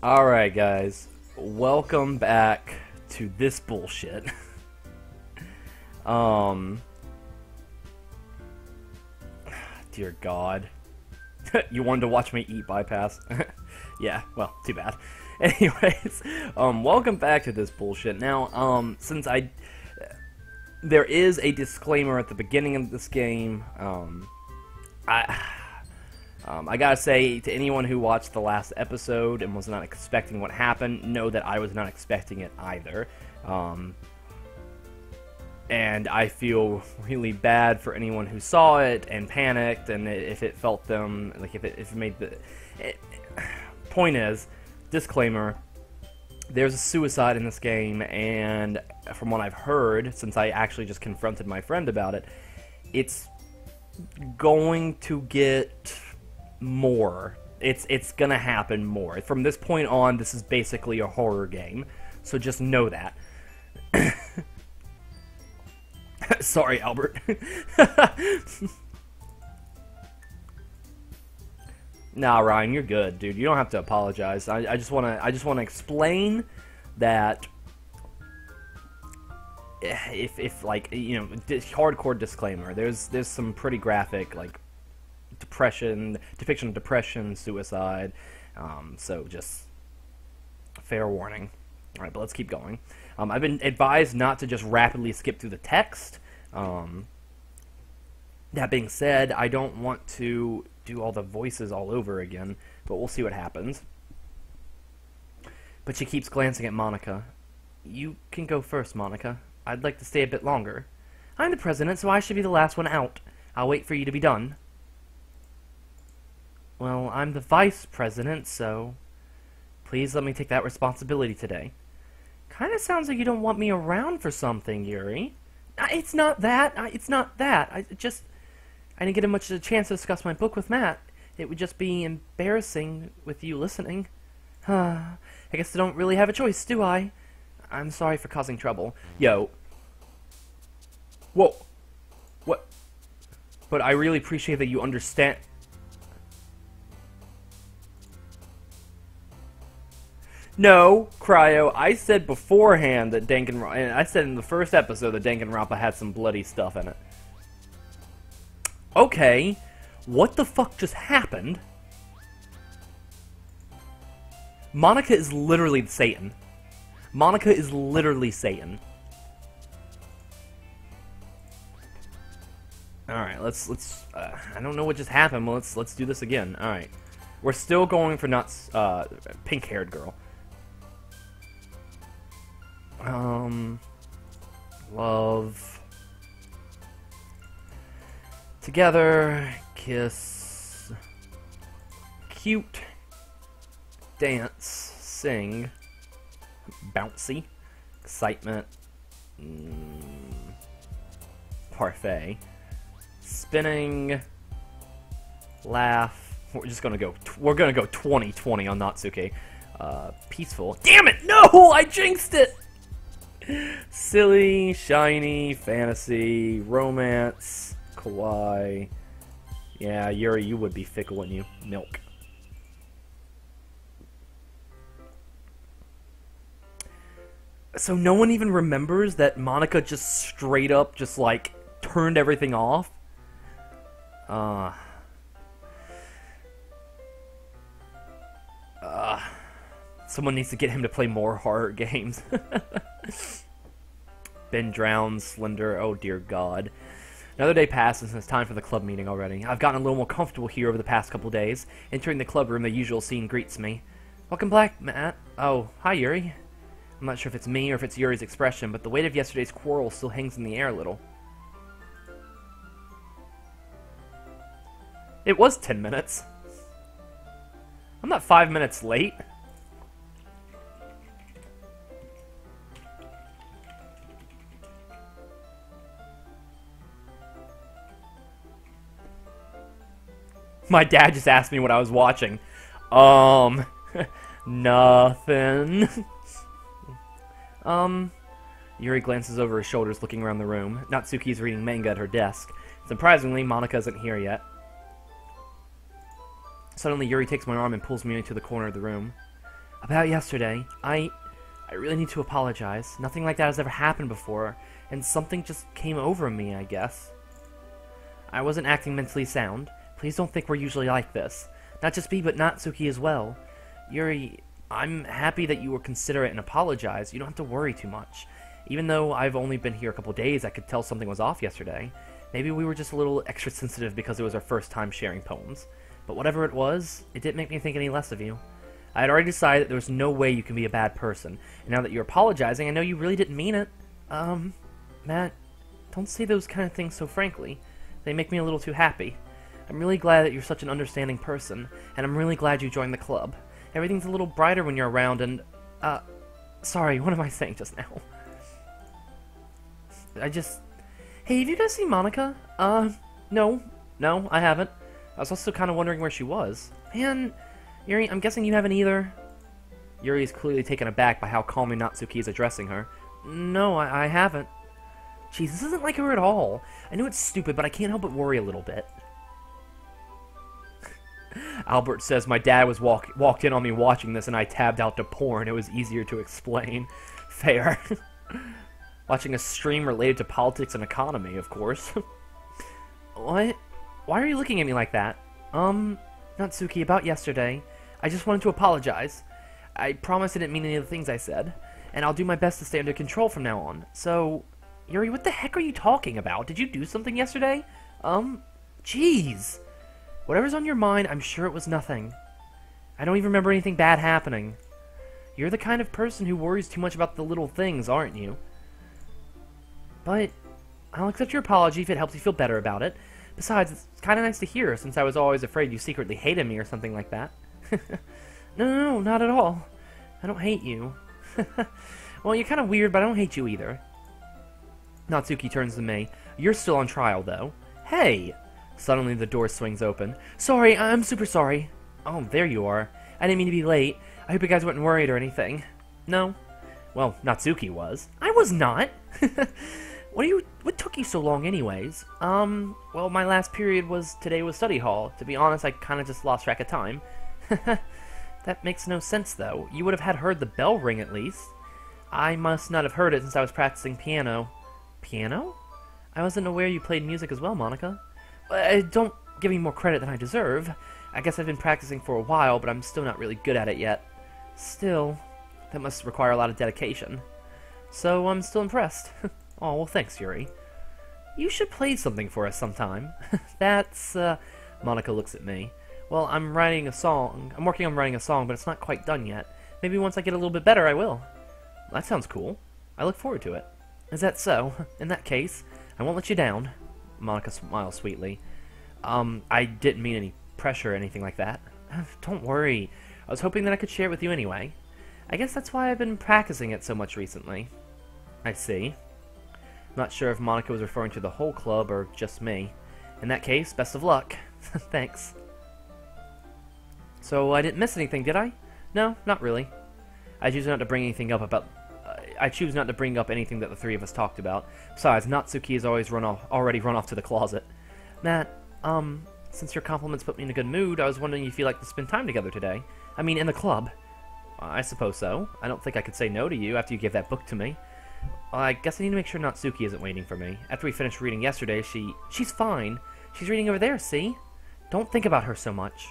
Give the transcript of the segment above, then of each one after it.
Alright, guys. Welcome back to this bullshit. Um... Dear God. You wanted to watch me eat bypass? Yeah, well, too bad. Anyways, welcome back to this bullshit. Now, since there is a disclaimer at the beginning of this game, I gotta say, to anyone who watched the last episode and was not expecting what happened, know that I was not expecting it either. And I feel really bad for anyone who saw it and panicked, and if it felt them, like if it made the... Point is, disclaimer, there's a suicide in this game, and from what I've heard, since I actually just confronted my friend about it, it's going to get more. It's gonna happen more. From this point on, this is basically a horror game, so just know that. Sorry, Albert. Nah, Ryan, you're good, dude. You don't have to apologize. I just wanna explain that if like, you know, hardcore disclaimer. There's some pretty graphic, like, depression, depiction of depression, suicide. So just fair warning. All right, but let's keep going. I've been advised not to just rapidly skip through the text. That being said, I don't want to do all the voices all over again, but we'll see what happens. But she keeps glancing at Monica. You can go first, Monica. I'd like to stay a bit longer. I'm the president, so I should be the last one out. I'll wait for you to be done. Well, I'm the vice president, so please let me take that responsibility today. Kinda sounds like you don't want me around for something, Yuri. It's not that. It's not that. I didn't get much of a chance to discuss my book with Matt. It would just be embarrassing with you listening. I guess I don't really have a choice, do I? I'm sorry for causing trouble. Yo. Whoa. What? But I really appreciate that you understand. No, Cryo, I said beforehand that Danganronpa, and I said in the first episode that Danganronpa had some bloody stuff in it. Okay, what the fuck just happened? Monica is literally Satan. Monica is literally Satan. Alright, let's I don't know what just happened, but let's do this again. Alright. We're still going for not, pink-haired girl. Love. Together, kiss. Cute. Dance. Sing. Bouncy. Excitement. Parfait. Spinning. Laugh. We're gonna go 20/20 on Natsuki. Peaceful. Damn it! No! I jinxed it! Silly, shiny, fantasy, romance, kawaii. Yeah, Yuri, you would be fickle, wouldn't you? Milk. So no one even remembers that Monica just straight up just, like, turned everything off? Someone needs to get him to play more horror games. Ben drowns, Slender, oh dear God. Another day passes and it's time for the club meeting already. I've gotten a little more comfortable here over the past couple days. Entering the club room, the usual scene greets me. Welcome back, Matt. Oh, hi Yuri. I'm not sure if it's me or if it's Yuri's expression, but the weight of yesterday's quarrel still hangs in the air a little. It was 10 minutes. I'm not 5 minutes late. My dad just asked me what I was watching. Nothing. Yuri glances over his shoulders, looking around the room. Natsuki's reading manga at her desk. Surprisingly, Monica isn't here yet. Suddenly, Yuri takes my arm and pulls me into the corner of the room. About yesterday, I really need to apologize. Nothing like that has ever happened before, and something just came over me, I guess. I wasn't acting mentally sound. Please don't think we're usually like this. Not just me, but Natsuki as well. Yuri, I'm happy that you were considerate and apologized. You don't have to worry too much. Even though I've only been here a couple days, I could tell something was off yesterday. Maybe we were just a little extra sensitive because it was our first time sharing poems. But whatever it was, it didn't make me think any less of you. I had already decided that there was no way you can be a bad person. And now that you're apologizing, I know you really didn't mean it. Matt, don't say those kind of things so frankly. They make me a little too happy. I'm really glad that you're such an understanding person, and I'm really glad you joined the club. Everything's a little brighter when you're around, and, sorry, what am I saying just now? Hey, have you guys seen Monica? No, I haven't. I was also kind of wondering where she was. Man, Yuri, I'm guessing you haven't either. Yuri is clearly taken aback by how calmly Natsuki is addressing her. No, I haven't. Jeez, this isn't like her at all. I know it's stupid, but I can't help but worry a little bit. Albert says, my dad was walked in on me watching this and I tabbed out to porn. It was easier to explain. Fair. Watching a stream related to politics and economy, of course. What? Why are you looking at me like that? Natsuki, about yesterday. I just wanted to apologize. I promise I didn't mean any of the things I said. And I'll do my best to stay under control from now on. So, Yuri, what the heck are you talking about? Did you do something yesterday? Jeez. Whatever's on your mind, I'm sure it was nothing. I don't even remember anything bad happening. You're the kind of person who worries too much about the little things, aren't you? But I'll accept your apology if it helps you feel better about it. Besides, it's kind of nice to hear, since I was always afraid you secretly hated me or something like that. No, not at all. I don't hate you. Well, you're kind of weird, but I don't hate you either. Natsuki turns to me. You're still on trial, though. Hey! Suddenly the door swings open. Sorry, I'm super sorry. Oh, there you are. I didn't mean to be late. I hope you guys weren't worried or anything. No? Well, Natsuki was. I was not! What took you so long anyways? Well, my last period today was study hall. To be honest, I kinda just lost track of time. That makes no sense, though. You would have heard the bell ring at least. I must not have heard it since I was practicing piano. Piano? I wasn't aware you played music as well, Monica. Don't give me more credit than I deserve. I guess I've been practicing for a while, but I'm still not really good at it yet. Still, that must require a lot of dedication. So I'm still impressed. Oh, well thanks, Yuri. You should play something for us sometime. That's, Monica looks at me. Well, I'm writing a song. I'm working on writing a song, but it's not quite done yet. Maybe once I get a little bit better, I will. That sounds cool. I look forward to it. Is that so? In that case, I won't let you down. Monica smiles sweetly. I didn't mean any pressure or anything like that. Don't worry. I was hoping that I could share it with you anyway. I guess that's why I've been practicing it so much recently. I see. I'm not sure if Monica was referring to the whole club or just me. In that case, best of luck. Thanks. So, I didn't miss anything, did I? No, not really. I choose not to bring anything up about... I choose not to bring up anything that the three of us talked about. Besides, Natsuki has already run off to the closet. Matt, since your compliments put me in a good mood, I was wondering if you'd like to spend time together today. I mean, in the club. I suppose so. I don't think I could say no to you after you gave that book to me. I guess I need to make sure Natsuki isn't waiting for me. After we finished reading yesterday, she's fine. She's reading over there, see? Don't think about her so much.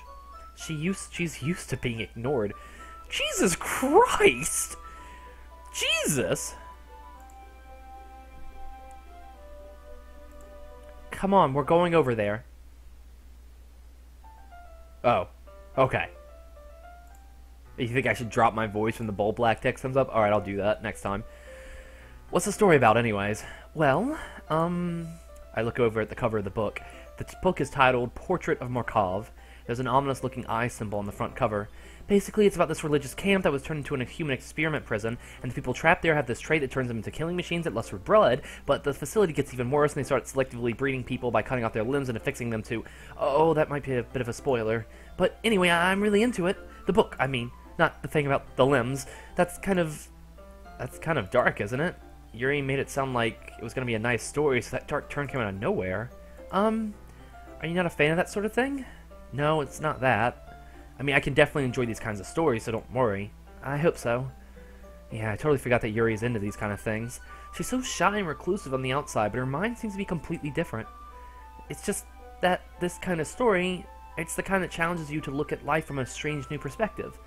She's used to being ignored. Jesus Christ! Jesus! Come on, we're going over there. Oh. Okay. You think I should drop my voice when the bold black text comes up? Alright, I'll do that next time. What's the story about anyways? Well, I look over at the cover of the book. The book is titled Portrait of Markov. There's an ominous-looking eye symbol on the front cover. Basically, it's about this religious camp that was turned into a human experiment prison, and the people trapped there have this trait that turns them into killing machines that lust for blood, but the facility gets even worse, and they start selectively breeding people by cutting off their limbs and affixing them to... Oh, that might be a bit of a spoiler. But anyway, I'm really into it. The book, I mean. Not the thing about the limbs. That's kind of dark, isn't it? Yuri made it sound like it was going to be a nice story, so that dark turn came out of nowhere. Are you not a fan of that sort of thing? No, it's not that. I mean, I can definitely enjoy these kinds of stories, so don't worry. I hope so. Yeah, I totally forgot that Yuri's into these kind of things. She's so shy and reclusive on the outside, but her mind seems to be completely different. It's just that this kind of story, it's the kind that challenges you to look at life from a strange new perspective.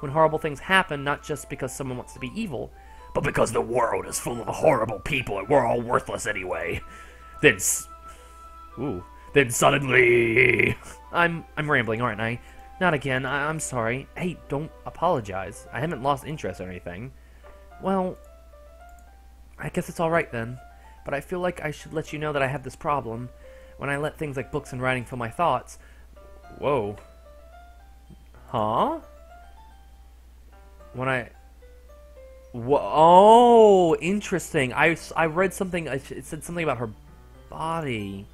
When horrible things happen, not just because someone wants to be evil, but because the world is full of horrible people and we're all worthless anyway. Then suddenly... I'm rambling, aren't I? Not again, I'm sorry. Hey, don't apologize. I haven't lost interest or anything. Well, I guess it's alright then. But I feel like I should let you know that I have this problem. When I let things like books and writing fill my thoughts... Whoa. Huh? When I... Oh, interesting. I read something, it said something about her body.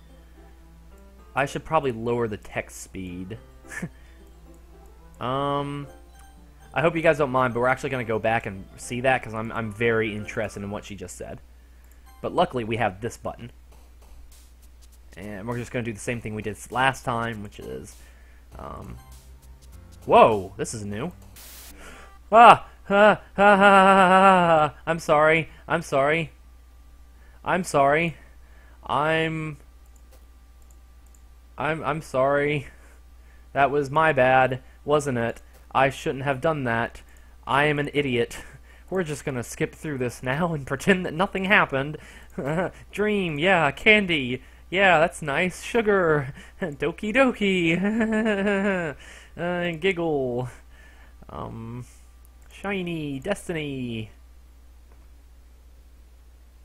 I should probably lower the text speed. I hope you guys don't mind, but we're actually going to go back and see that, because I'm very interested in what she just said. But luckily, we have this button. And we're just going to do the same thing we did last time, which is... Whoa, this is new. I'm sorry. I'm sorry. I'm sorry. I'm sorry. That was my bad, wasn't it? I shouldn't have done that. I am an idiot. We're just gonna skip through this now and pretend that nothing happened. Dream, yeah, candy. Yeah, that's nice. Sugar. Doki doki. Giggle. Shiny. Destiny.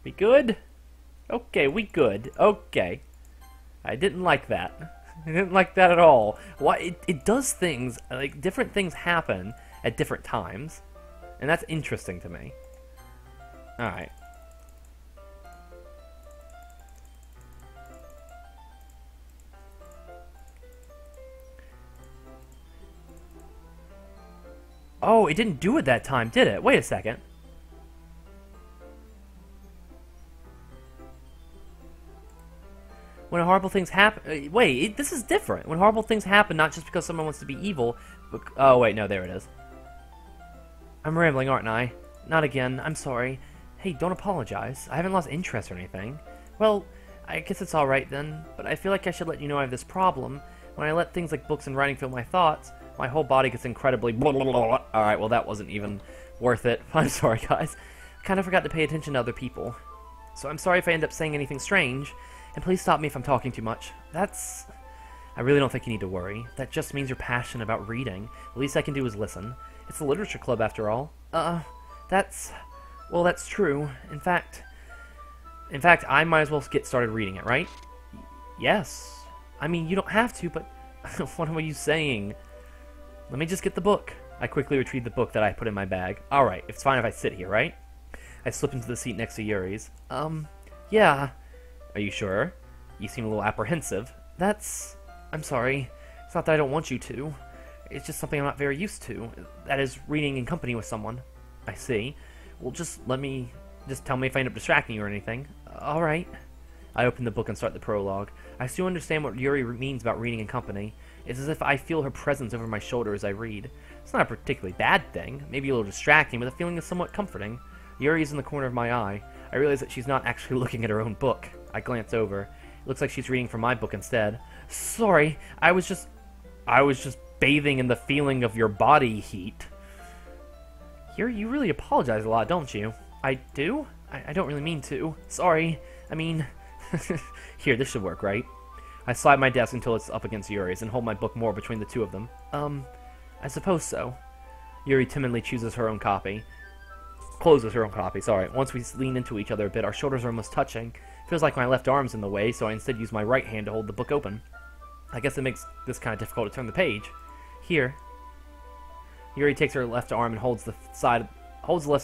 We good? Okay, we good. Okay. I didn't like that. I didn't like that at all. Why? It does things, like, different things happen at different times. And that's interesting to me. Alright. Oh, it didn't do it that time, did it? Wait a second. When horrible things happen... wait, this is different. When horrible things happen, not just because someone wants to be evil... oh, wait, no, there it is. I'm rambling, aren't I? Not again. I'm sorry. Hey, don't apologize. I haven't lost interest or anything. Well, I guess it's alright then, but I feel like I should let you know I have this problem. When I let things like books and writing fill my thoughts, my whole body gets incredibly blah, blah, blah, blah. Alright, well, that wasn't even worth it. I'm sorry, guys. I kind of forgot to pay attention to other people. So I'm sorry if I end up saying anything strange. And please stop me if I'm talking too much. That's... I really don't think you need to worry. That just means you're passionate about reading. The least I can do is listen. It's a literature club, after all. That's... well, that's true. In fact, I might as well get started reading it, right? Yes. I mean, you don't have to, but... what are you saying? Let me just get the book. I quickly retrieve the book that I put in my bag. Alright, it's fine if I sit here, right? I slip into the seat next to Yuri's. Yeah. Are you sure? You seem a little apprehensive. That's... I'm sorry. It's not that I don't want you to. It's just something I'm not very used to. That is, reading in company with someone. I see. Well, just tell me if I end up distracting you or anything. Alright. I open the book and start the prologue. I still understand what Yuri means about reading in company. It's as if I feel her presence over my shoulder as I read. It's not a particularly bad thing. Maybe a little distracting, but the feeling is somewhat comforting. Yuri is in the corner of my eye. I realize that she's not actually looking at her own book. I glance over. It looks like she's reading from my book instead. Sorry, I was just bathing in the feeling of your body heat. Yuri, you really apologize a lot, don't you? I do? I don't really mean to. Sorry. I mean... Here, this should work, right? I slide my desk until it's up against Yuri's and hold my book more between the two of them. I suppose so. Yuri timidly chooses her own copy. Closes her own copy, sorry. Once we lean into each other a bit, our shoulders are almost touching. Feels like my left arm's in the way, so I instead use my right hand to hold the book open. I guess it makes this kind of difficult to turn the page. Here. Yuri takes her left arm and holds the left side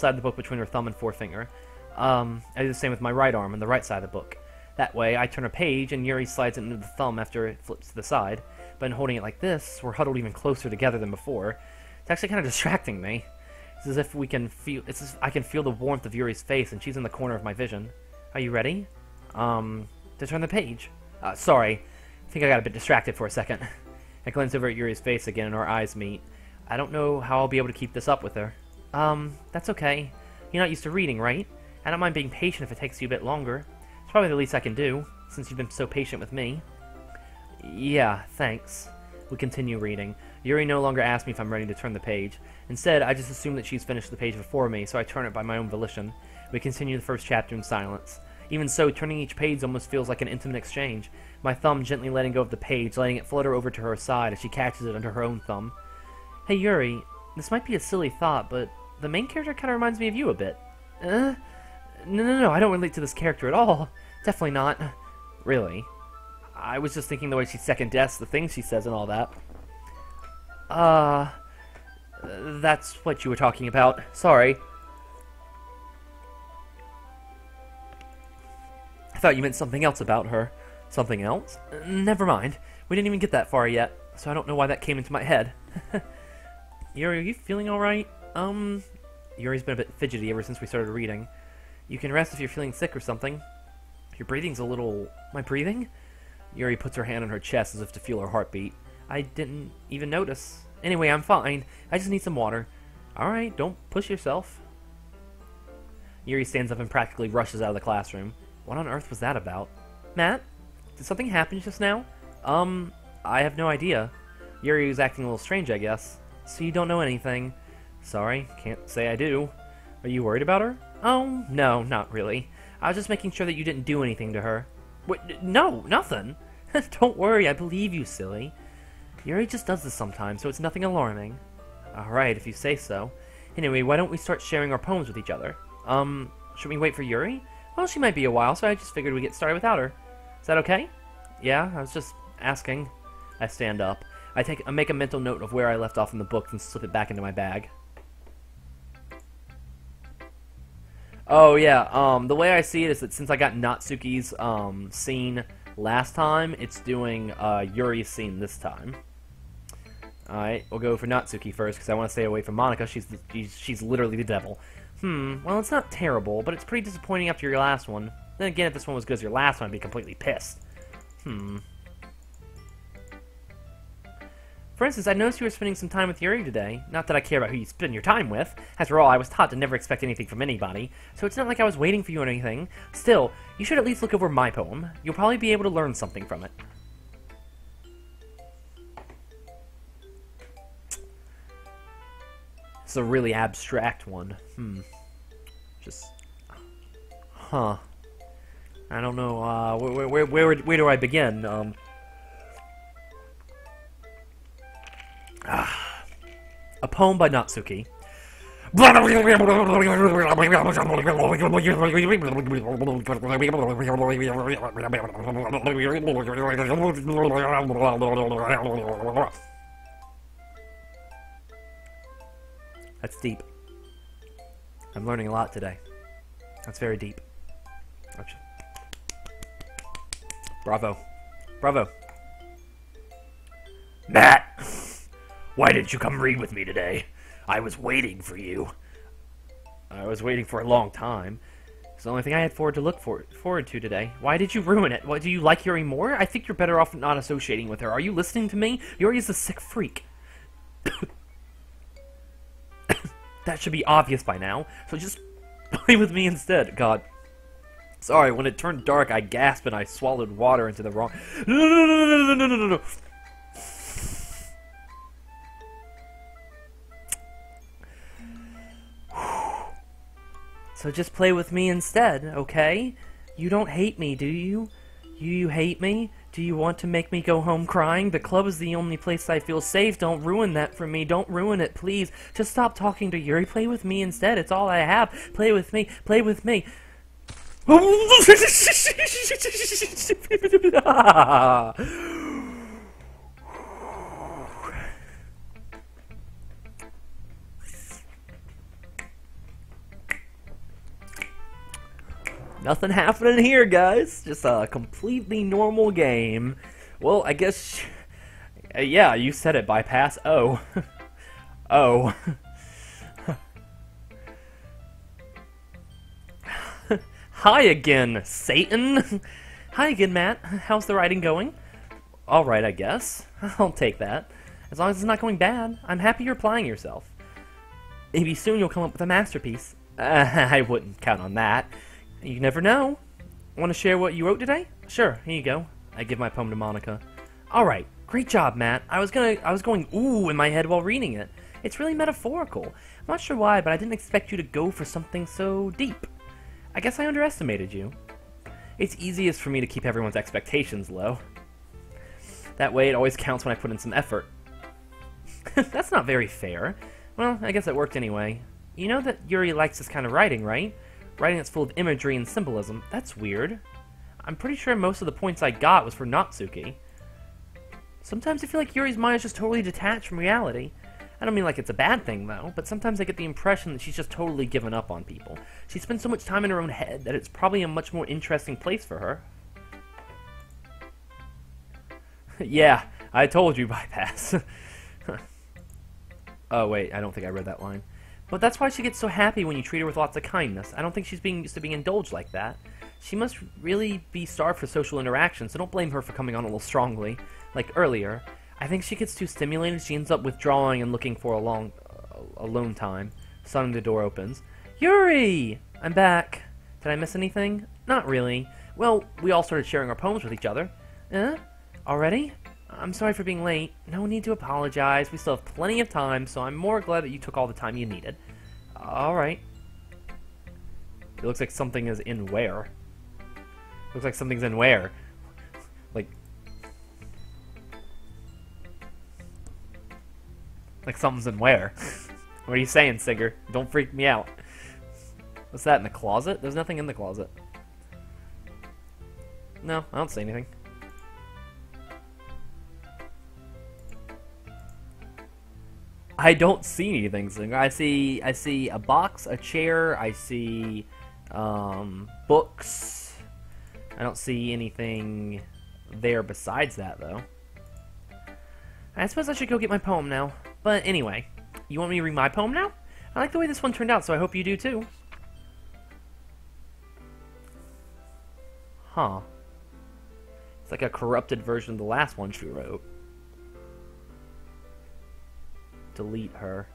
of the book between her thumb and forefinger. I do the same with my right arm and the right side of the book. That way, I turn a page, and Yuri slides it into the thumb after it flips to the side. But in holding it like this, we're huddled even closer together than before. It's actually kind of distracting me. It's as if I can feel the warmth of Yuri's face, and she's in the corner of my vision. Are you ready? To turn the page. Sorry. I think I got a bit distracted for a second. I glance over at Yuri's face again, and our eyes meet. I don't know how I'll be able to keep this up with her. That's okay. You're not used to reading, right? I don't mind being patient if it takes you a bit longer. It's probably the least I can do, since you've been so patient with me. Yeah, thanks. We continue reading. Yuri no longer asks me if I'm ready to turn the page. Instead, I just assume that she's finished the page before me, so I turn it by my own volition. We continue the first chapter in silence. Even so, turning each page almost feels like an intimate exchange. My thumb gently letting go of the page, letting it flutter over to her side as she catches it under her own thumb. Hey Yuri, this might be a silly thought, but the main character kind of reminds me of you a bit. No, I don't relate to this character at all. Definitely not. Really. I was just thinking the way she second-guessed the things she says and all that. That's what you were talking about. Sorry. I thought you meant something else about her. Something else? Never mind. We didn't even get that far yet, so I don't know why that came into my head. Yuri, are you feeling alright? Yuri's been a bit fidgety ever since we started reading. You can rest if you're feeling sick or something. Your breathing's a little... My breathing? Yuri puts her hand on her chest as if to feel her heartbeat. I didn't even notice. Anyway, I'm fine. I just need some water. Alright, don't push yourself. Yuri stands up and practically rushes out of the classroom. What on earth was that about? Matt? Did something happen just now? I have no idea. Yuri was acting a little strange, I guess. So you don't know anything. Sorry, can't say I do. Are you worried about her? Oh, no, not really. I was just making sure that you didn't do anything to her. What? No, nothing. Don't worry, I believe you, silly. Yuri just does this sometimes, so it's nothing alarming. Alright, if you say so. Anyway, why don't we start sharing our poems with each other? Should we wait for Yuri? Well, she might be a while, so I just figured we'd get started without her. Is that okay? Yeah, I was just asking. I stand up. I make a mental note of where I left off in the book and slip it back into my bag. Oh, yeah, the way I see it is that since I got Natsuki's, scene last time, it's doing, Yuri's scene this time. Alright, we'll go for Natsuki first, because I want to stay away from Monika. She's literally the devil. Well, it's not terrible, but it's pretty disappointing after your last one. Then again, if this one was good as your last one, I'd be completely pissed. For instance, I noticed you were spending some time with Yuri today. Not that I care about who you spend your time with. After all, I was taught to never expect anything from anybody, so it's not like I was waiting for you or anything. Still, you should at least look over my poem. You'll probably be able to learn something from it. It's a really abstract one. Just... Huh. I don't know, where do I begin? A poem by Natsuki. That's deep. I'm learning a lot today. That's very deep. Bravo. Bravo. Matt! Why didn't you come read with me today? I was waiting for you. I was waiting for a long time. It's the only thing I had to look forward to today. Why did you ruin it? What, do you like Yuri more? I think you're better off not associating with her. Are you listening to me? Yuri is a sick freak. That should be obvious by now. So just play with me instead. God. Sorry, when it turned dark, I gasped and I swallowed water into the wrong... No. So just play with me instead, okay? You don't hate me, do you? You hate me? Do you want to make me go home crying? The club is the only place I feel safe. Don't ruin that for me. Don't ruin it, please. Just stop talking to Yuri. Play with me instead. It's all I have. Play with me. Play with me. Nothing happening here, guys. Just a completely normal game. Well, I guess... yeah, you said it, bypass. Oh. Oh. Hi again, Satan. Hi again, Matt. How's the writing going? Alright, I guess. I'll take that. As long as it's not going bad. I'm happy you're applying yourself. Maybe soon you'll come up with a masterpiece. I wouldn't count on that. You never know. Want to share what you wrote today? Sure, here you go. I give my poem to Monica. Alright, great job, Matt. I was going ooh in my head while reading it. It's really metaphorical. I'm not sure why, but I didn't expect you to go for something so deep. I guess I underestimated you. It's easiest for me to keep everyone's expectations low. That way it always counts when I put in some effort. That's not very fair. Well, I guess it worked anyway. You know that Yuri likes this kind of writing, right? Writing that's full of imagery and symbolism. That's weird. I'm pretty sure most of the points I got was for Natsuki. Sometimes I feel like Yuri's mind is just totally detached from reality. I don't mean like it's a bad thing, though, but sometimes I get the impression that she's just totally given up on people. She spends so much time in her own head that it's probably a much more interesting place for her. Yeah, I told you, bypass. Oh, wait, I don't think I read that line. But that's why she gets so happy when you treat her with lots of kindness. I don't think she's used to being indulged like that. She must really be starved for social interaction, so don't blame her for coming on a little strongly, like earlier. I think she gets too stimulated, she ends up withdrawing and looking for a long, alone time. Suddenly the door opens. Yuri! I'm back. Did I miss anything? Not really. Well, we all started sharing our poems with each other. Already? I'm sorry for being late. No need to apologize. We still have plenty of time, so I'm more glad that you took all the time you needed. Alright. It looks like something is in where? Looks like something's in where? Like something's in where? What are you saying, Singer? Don't freak me out. What's that, in the closet? There's nothing in the closet. No, I don't see anything. I don't see anything, Singer. I see a box, a chair, I see books. I don't see anything there besides that, though. I suppose I should go get my poem now. But anyway, you want me to read my poem now? I like the way this one turned out, so I hope you do too. Huh. It's like a corrupted version of the last one she wrote. Delete her.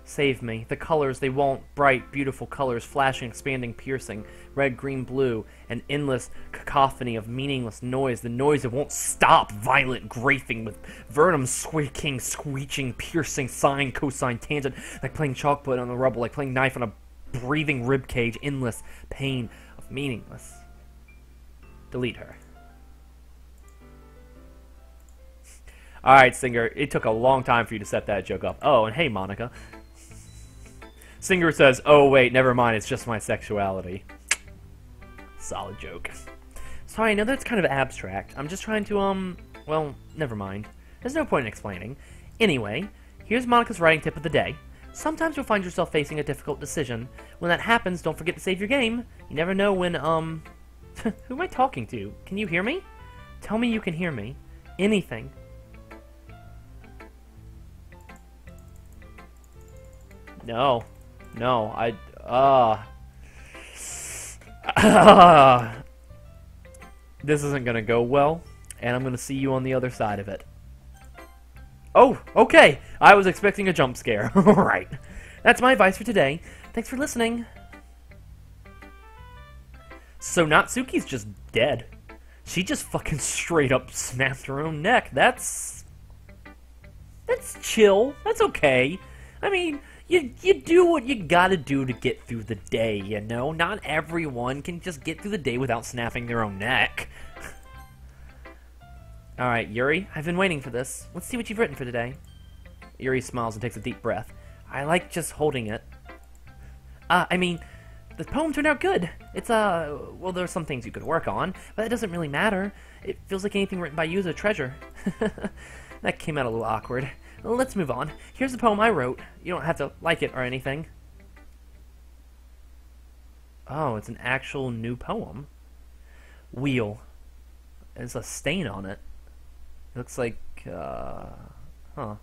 Save me. The colors, they won't. Bright, beautiful colors, flashing, expanding, piercing. Red, green, blue. An endless cacophony of meaningless noise. The noise that won't stop. Violent, grafing with venom squeaking, screeching, piercing, sine, cosine, tangent. Like playing chalkboard on the rubble. Like playing knife on a breathing rib cage. Endless pain of meaningless. Delete her. Alright, Singer. It took a long time for you to set that joke up. Oh, and hey, Monica. Singer says, oh wait, never mind, it's just my sexuality. Solid joke. Sorry, I know that's kind of abstract. I'm just trying to, well, never mind. There's no point in explaining. Anyway, here's Monica's writing tip of the day. Sometimes you'll find yourself facing a difficult decision. When that happens, don't forget to save your game. You never know when, who am I talking to? Can you hear me? Tell me you can hear me. Anything. No. No, this isn't gonna go well, and I'm gonna see you on the other side of it. Oh, okay! I was expecting a jump scare. Alright. That's my advice for today. Thanks for listening. So Natsuki's just dead. She just fucking straight up snapped her own neck. That's chill. That's okay. I mean, you do what you gotta do to get through the day, you know? Not everyone can just get through the day without snapping their own neck. Alright, Yuri, I've been waiting for this. Let's see what you've written for today. Yuri smiles and takes a deep breath. I like just holding it. I mean, the poem turned out good. It's, well, there's some things you could work on, but that doesn't really matter. It feels like anything written by you is a treasure. That came out a little awkward. Well, let's move on. Here's the poem I wrote. You don't have to like it or anything. Oh, it's an actual new poem. Wheel. There's a stain on it. It looks like, huh.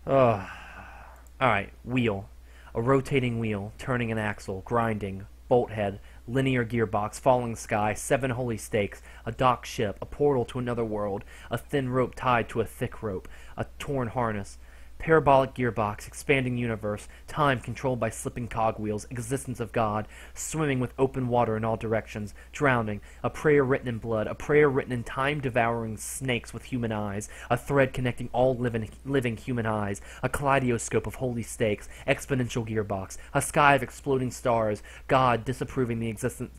Alright, wheel. A rotating wheel, turning an axle, grinding, bolt head, linear gearbox, falling sky, 7 holy stakes, a docked ship, a portal to another world, a thin rope tied to a thick rope, a torn harness, parabolic gearbox, expanding universe, time controlled by slipping cogwheels, existence of God, swimming with open water in all directions, drowning, a prayer written in blood, a prayer written in time-devouring snakes with human eyes, a thread connecting all living human eyes, a kaleidoscope of holy stakes, exponential gearbox, a sky of exploding stars, God disproving the existence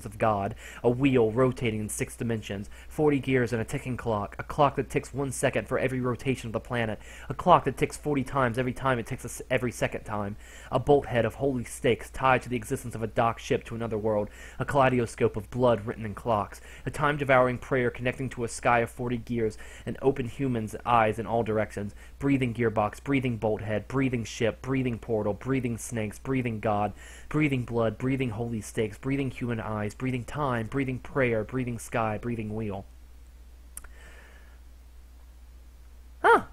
of God, a wheel rotating in 6 dimensions, 40 gears and a ticking clock, a clock that ticks 1 second for every rotation of the planet, a clock that ticks 40 times every time it ticks every second time, a bolt head of holy stakes tied to the existence of a docked ship to another world, a kaleidoscope of blood written in clocks, a time-devouring prayer connecting to a sky of 40 gears and open humans' eyes in all directions, breathing gearbox, breathing bolt head, breathing ship, breathing portal, breathing snakes, breathing God, breathing blood, breathing holy stakes, breathing human eyes, breathing time, breathing prayer, breathing sky, breathing wheel. Huh.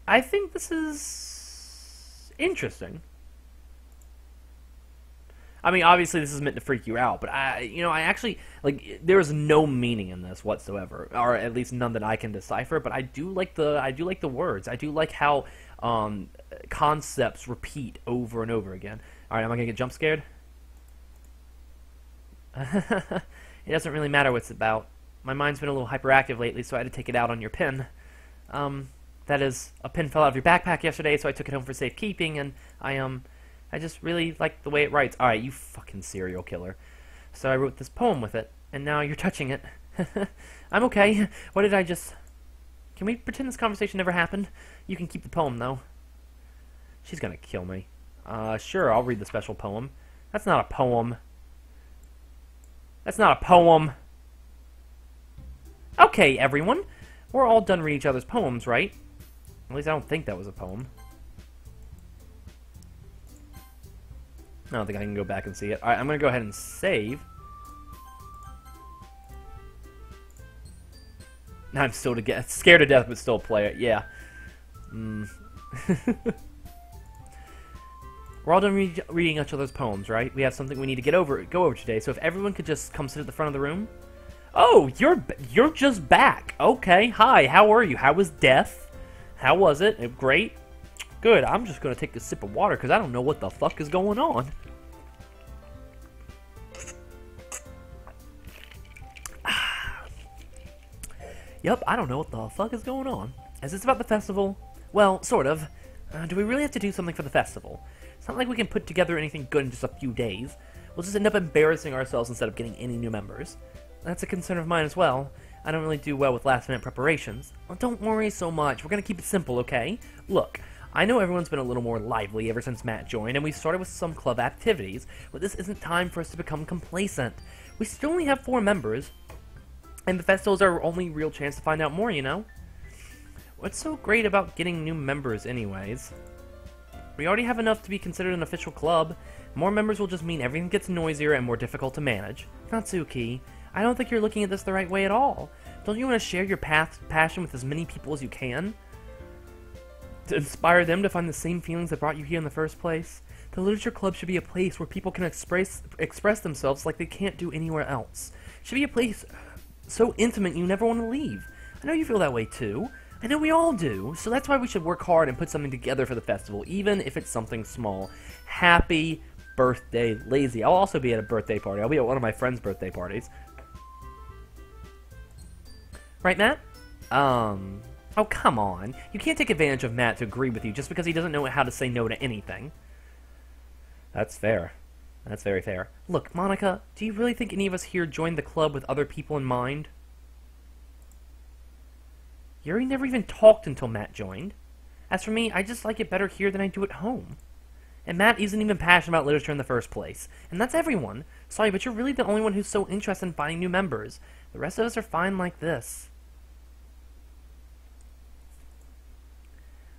I think this is interesting. I mean, obviously this is meant to freak you out, but I actually, like, there is no meaning in this whatsoever, or at least none that I can decipher. But I do like the words. I do like how concepts repeat over and over again. All right, am I gonna get jump scared? It doesn't really matter what it's about. My mind's been a little hyperactive lately, so I had to take it out on your pen. That is, a pin fell out of your backpack yesterday, so I took it home for safekeeping, and I just really like the way it writes. Alright, you fucking serial killer. So I wrote this poem with it, and now you're touching it. I'm okay. What did I just... Can we pretend this conversation never happened? You can keep the poem, though. She's gonna kill me. Sure, I'll read the special poem. That's not a poem. That's not a poem. Okay, everyone. We're all done reading each other's poems, right? At least I don't think that was a poem. I don't think I can go back and see it. Alright, I'm going to go ahead and save. I'm still scared to death, but still play it. Yeah. We're all done reading each other's poems, right? We have something we need to go over today. So if everyone could just come sit at the front of the room. Oh, you're just back. Okay. Hi. How are you? How was death? How was it? Great. Good. I'm just gonna take a sip of water because I don't know what the fuck is going on. Yep, I don't know what the fuck is going on. Is this about the festival? Well, sort of. Do we really have to do something for the festival? It's not like we can put together anything good in just a few days. We'll just end up embarrassing ourselves instead of getting any new members. That's a concern of mine as well. I don't really do well with last-minute preparations. Well, don't worry so much. We're gonna keep it simple, okay? Look, I know everyone's been a little more lively ever since Matt joined, and we started with some club activities, but this isn't time for us to become complacent. We still only have 4 members, and the festival's our only real chance to find out more, you know? What's so great about getting new members anyways? We already have enough to be considered an official club. More members will just mean everything gets noisier and more difficult to manage. Natsuki, I don't think you're looking at this the right way at all. Don't you want to share your passion with as many people as you can? To inspire them to find the same feelings that brought you here in the first place? The Literature Club should be a place where people can express themselves like they can't do anywhere else. It should be a place so intimate you never want to leave. I know you feel that way too. I know we all do. So that's why we should work hard and put something together for the festival, even if it's something small. Happy birthday, Lazy. I'll also be at a birthday party. I'll be at one of my friends' birthday parties. Right, Matt? Oh, come on. You can't take advantage of Matt to agree with you just because he doesn't know how to say no to anything. That's fair. That's very fair. Look, Monica, do you really think any of us here joined the club with other people in mind? Yuri never even talked until Matt joined. As for me, I just like it better here than I do at home. And Matt isn't even passionate about literature in the first place. And that's everyone. Sorry, but you're really the only one who's so interested in finding new members. The rest of us are fine like this.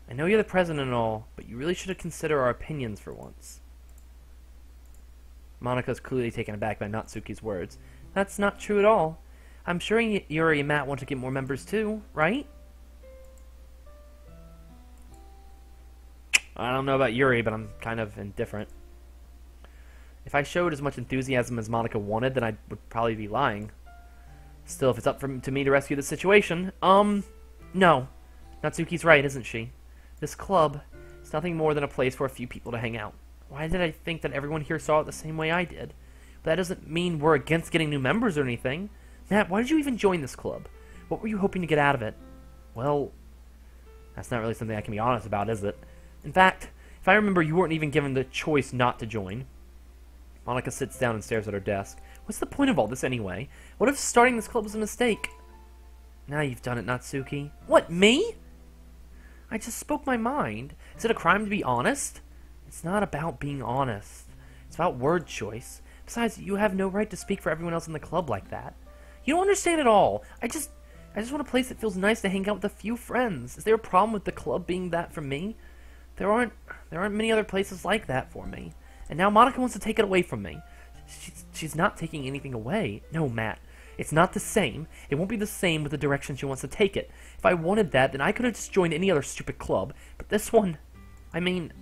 I know you're the president and all, but you really should consider our opinions for once. Monika's clearly taken aback by Natsuki's words. That's not true at all. I'm sure Yuri and Matt want to get more members too, right? I don't know about Yuri, but I'm kind of indifferent. If I showed as much enthusiasm as Monica wanted, then I would probably be lying. Still, if it's up to me to rescue the situation, no. Natsuki's right, isn't she? This club is nothing more than a place for a few people to hang out. Why did I think that everyone here saw it the same way I did? But that doesn't mean we're against getting new members or anything. Matt, why did you even join this club? What were you hoping to get out of it? Well, that's not really something I can be honest about, is it? In fact, if I remember, you weren't even given the choice not to join. Monica sits down and stares at her desk. What's the point of all this anyway? What if starting this club was a mistake? Now you've done it, Natsuki. What, me? I just spoke my mind. Is it a crime to be honest? It's not about being honest. It's about word choice. Besides, you have no right to speak for everyone else in the club like that. You don't understand at all. I just want a place that feels nice to hang out with a few friends. Is there a problem with the club being that for me? There aren't many other places like that for me. And now Monica wants to take it away from me. She's not taking anything away. No, Matt. It's not the same. It won't be the same with the direction she wants to take it. If I wanted that, then I could have just joined any other stupid club. But this one, I mean,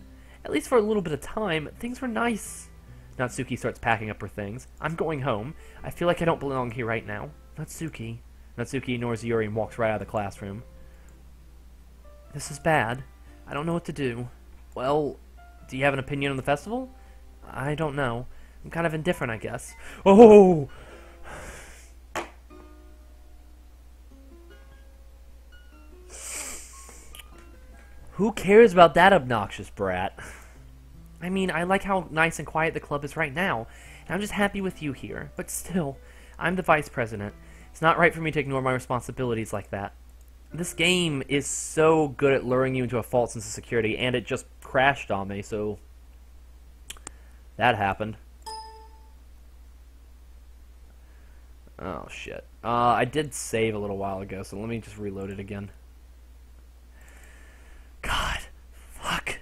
at least for a little bit of time, things were nice. Natsuki starts packing up her things. I'm going home. I feel like I don't belong here right now. Natsuki. Natsuki ignores Yuri and walks right out of the classroom. This is bad. I don't know what to do. Well, do you have an opinion on the festival? I don't know. I'm kind of indifferent, I guess. Oh! Who cares about that obnoxious brat? I mean, I like how nice and quiet the club is right now, and I'm just happy with you here. But still, I'm the vice president. It's not right for me to ignore my responsibilities like that. This game is so good at luring you into a false sense of security, and it just crashed on me, so that happened. Oh, shit. I did save a little while ago, so let me just reload it again. God. Fuck.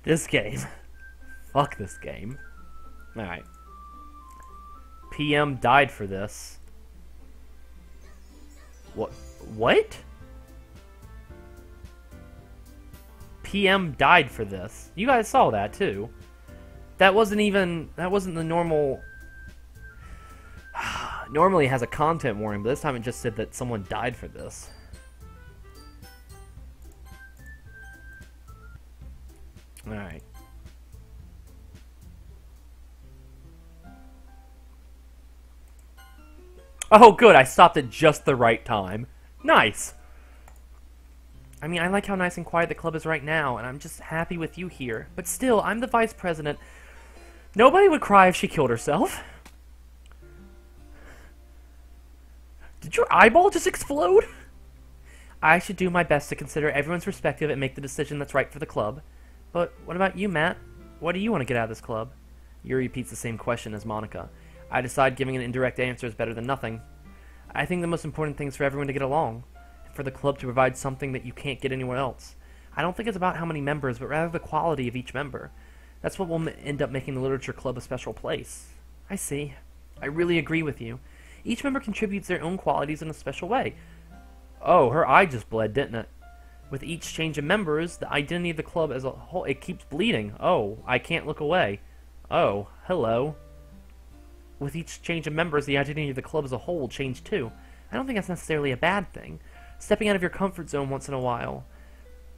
This game. Fuck this game. Alright. PM died for this. What? PM died for this. You guys saw that, too. That wasn't the normal... Normally it has a content warning, but this time it just said that someone died for this. Alright. Oh, good, I stopped at just the right time. Nice! I mean, I like how nice and quiet the club is right now, and I'm just happy with you here. But still, I'm the vice president. Nobody would cry if she killed herself. Did your eyeball just explode? I should do my best to consider everyone's perspective and make the decision that's right for the club. But what about you, Matt? What do you want to get out of this club? Yuri repeats the same question as Monica. I decide giving an indirect answer is better than nothing. I think the most important thing is for everyone to get along, and for the club to provide something that you can't get anywhere else. I don't think it's about how many members, but rather the quality of each member. That's what will end up making the literature club a special place. I see. I really agree with you. Each member contributes their own qualities in a special way. Oh, her eye just bled, didn't it? With each change of members, the identity of the club as a whole, it keeps bleeding. Oh, I can't look away. Oh, hello. With each change of members, the identity of the club as a whole will change too. I don't think that's necessarily a bad thing. Stepping out of your comfort zone once in a while.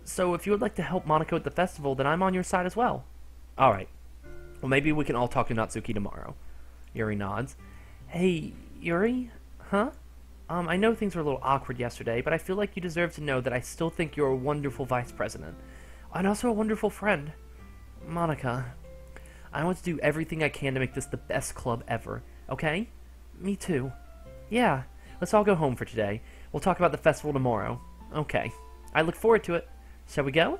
So if you would like to help Monica at the festival, then I'm on your side as well. Alright. Well, maybe we can all talk to Natsuki tomorrow. Yuri nods. Hey, Yuri? Huh? I know things were a little awkward yesterday, but I feel like you deserve to know that I still think you're a wonderful vice president. And also a wonderful friend. Monica, I want to do everything I can to make this the best club ever. Okay? Me too. Yeah, let's all go home for today. We'll talk about the festival tomorrow. Okay. I look forward to it. Shall we go?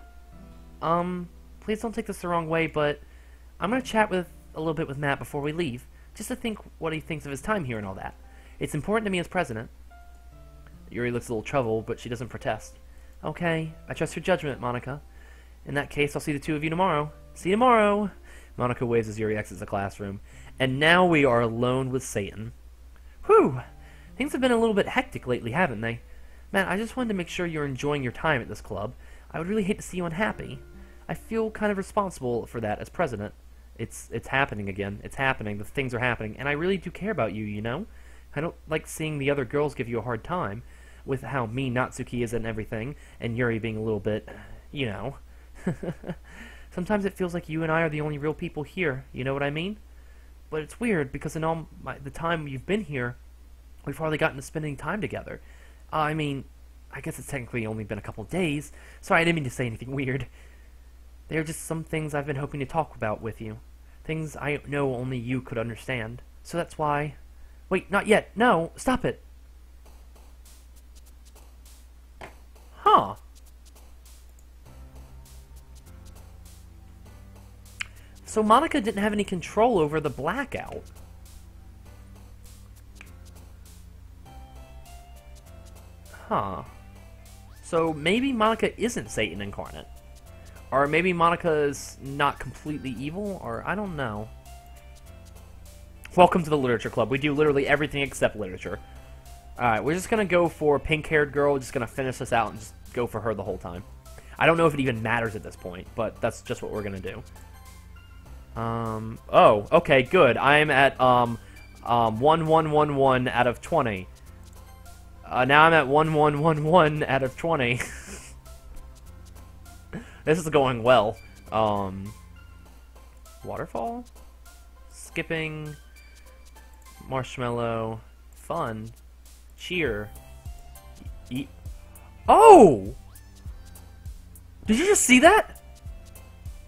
Please don't take this the wrong way, but I'm going to chat a little bit with Matt before we leave, just to think what he thinks of his time here and all that. It's important to me as president. Yuri looks a little troubled, but she doesn't protest. Okay, I trust your judgment, Monica. In that case, I'll see the two of you tomorrow. See you tomorrow! Monica waves as Yuri exits the classroom. And now we are alone with Satan. Whew! Things have been a little bit hectic lately, haven't they? Matt, I just wanted to make sure you're enjoying your time at this club. I would really hate to see you unhappy. I feel kind of responsible for that as president. It's happening again. It's happening. The things are happening. And I really do care about you, you know? I don't like seeing the other girls give you a hard time with how mean Natsuki is and everything, and Yuri being a little bit, you know. Sometimes it feels like you and I are the only real people here, you know what I mean? But it's weird, because in all the time you've been here, we've hardly gotten to spending time together. I mean, I guess it's technically only been a couple days. Sorry, I didn't mean to say anything weird. There are just some things I've been hoping to talk about with you. Things I know only you could understand. So that's why... Wait, not yet. No, stop it. Huh. So Monica didn't have any control over the blackout. Huh. So maybe Monica isn't Satan incarnate. Or maybe Monica is not completely evil, or I don't know. Welcome to the Literature Club. We do literally everything except literature. Alright, we're just gonna go for pink-haired girl, just gonna finish this out and just go for her the whole time. I don't know if it even matters at this point, but that's just what we're gonna do. Oh, okay, good. I'm at, 1111 out of 20. Now I'm at 1111 out of 20. This is going well. Waterfall? Skipping. Marshmallow. Fun. Cheer. Eat. Oh! Did you just see that?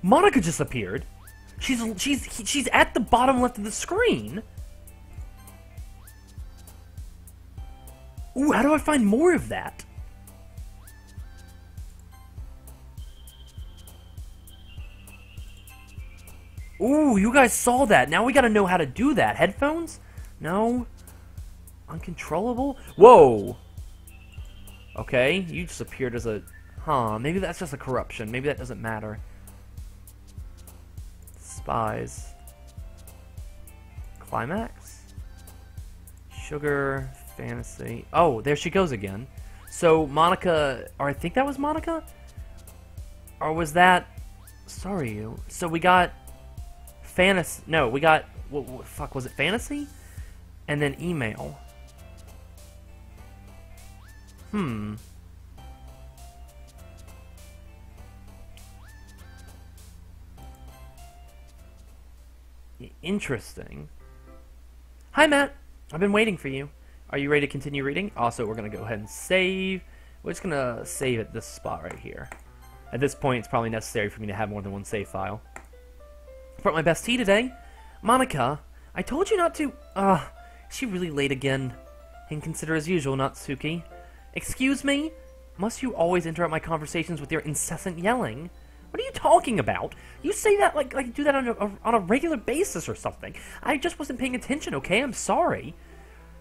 Monica just appeared. She's at the bottom left of the screen. Ooh, how do I find more of that? Ooh, you guys saw that. Now we gotta know how to do that. Headphones? No. Uncontrollable? Whoa. Okay, you just appeared as a... Huh, maybe that's just a corruption. Maybe that doesn't matter. Spies. Climax? Sugar. Fantasy. Oh, there she goes again. So, Monica... Or I think that was Monica? Or was that... Sorry, you. So we got... Fantasy. No, we got... What fuck, was it fantasy? And then email. Interesting. Hi, Matt. I've been waiting for you. Are you ready to continue reading? Also, we're going to go ahead and save. We're just going to save at this spot right here. At this point, it's probably necessary for me to have more than one save file. Brought my best tea today. Monica, I told you not to... is she really late again? Inconsiderate as usual, Natsuki. Excuse me? Must you always interrupt my conversations with your incessant yelling? What are you talking about? You say that like you do that on a regular basis or something. I just wasn't paying attention, okay? I'm sorry.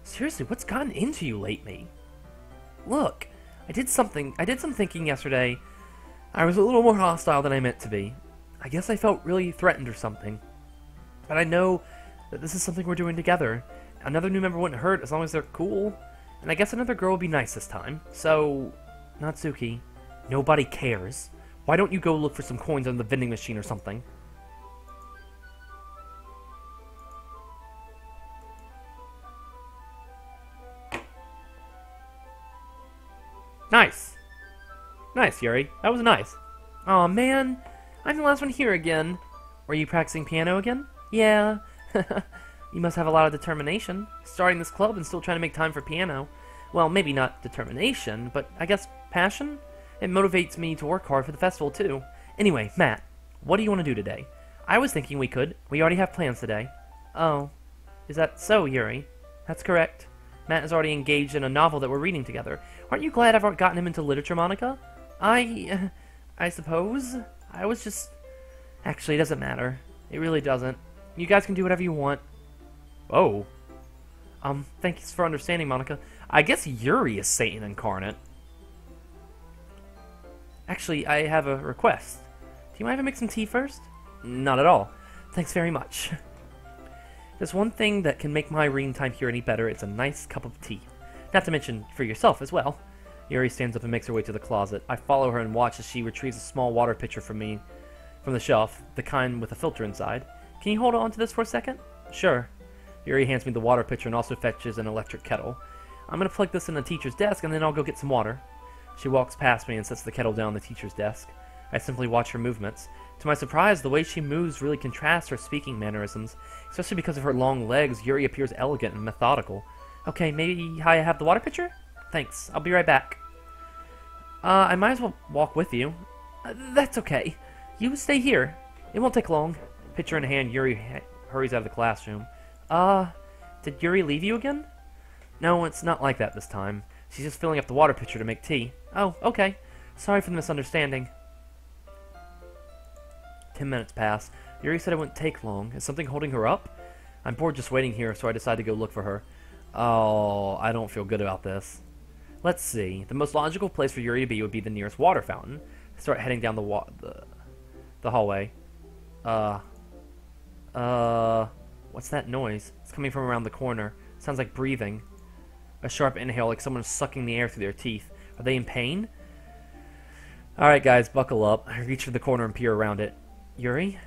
Seriously, what's gotten into you lately? Look, I did some thinking yesterday. I was a little more hostile than I meant to be. I guess I felt really threatened or something. But I know that this is something we're doing together. Another new member wouldn't hurt as long as they're cool. And I guess another girl will be nice this time. So, Natsuki, nobody cares. Why don't you go look for some coins on the vending machine or something? Nice. Nice, Yuri. That was nice. Aw, man. I'm the last one here again. Were you practicing piano again? Yeah. You must have a lot of determination. Starting this club and still trying to make time for piano. Well, maybe not determination, but I guess passion? It motivates me to work hard for the festival, too. Anyway, Matt, what do you want to do today? I was thinking we could. We already have plans today. Oh. Is that so, Yuri? That's correct. Matt is already engaged in a novel that we're reading together. Aren't you glad I've gotten him into literature, Monica? I suppose. I was just... Actually, it doesn't matter. It really doesn't. You guys can do whatever you want. Oh. Thanks for understanding, Monica. I guess Yuri is Satan incarnate. Actually, I have a request. Do you mind if I make some tea first? Not at all. Thanks very much. There's one thing that can make my reading time here any better. It's a nice cup of tea. Not to mention for yourself as well. Yuri stands up and makes her way to the closet. I follow her and watch as she retrieves a small water pitcher from the shelf, the kind with a filter inside. Can you hold on to this for a second? Sure. Yuri hands me the water pitcher and also fetches an electric kettle. I'm going to plug this in the teacher's desk and then I'll go get some water. She walks past me and sets the kettle down on the teacher's desk. I simply watch her movements. To my surprise, the way she moves really contrasts her speaking mannerisms. Especially because of her long legs, Yuri appears elegant and methodical. Okay, maybe I have the water pitcher? Thanks. I'll be right back. I might as well walk with you. That's okay. You stay here. It won't take long. Pitcher in hand, Yuri hurries out of the classroom. Did Yuri leave you again? No, it's not like that this time. She's just filling up the water pitcher to make tea. Oh, okay. Sorry for the misunderstanding. 10 minutes pass. Yuri said it wouldn't take long. Is something holding her up? I'm bored just waiting here, so I decide to go look for her. Oh, I don't feel good about this. Let's see. The most logical place for Yuri to be would be the nearest water fountain. Start heading down the hallway. What's that noise? It's coming from around the corner. Sounds like breathing. A sharp inhale, like someone sucking the air through their teeth. Are they in pain? Alright guys, buckle up. I reach for the corner and peer around it. Yuri?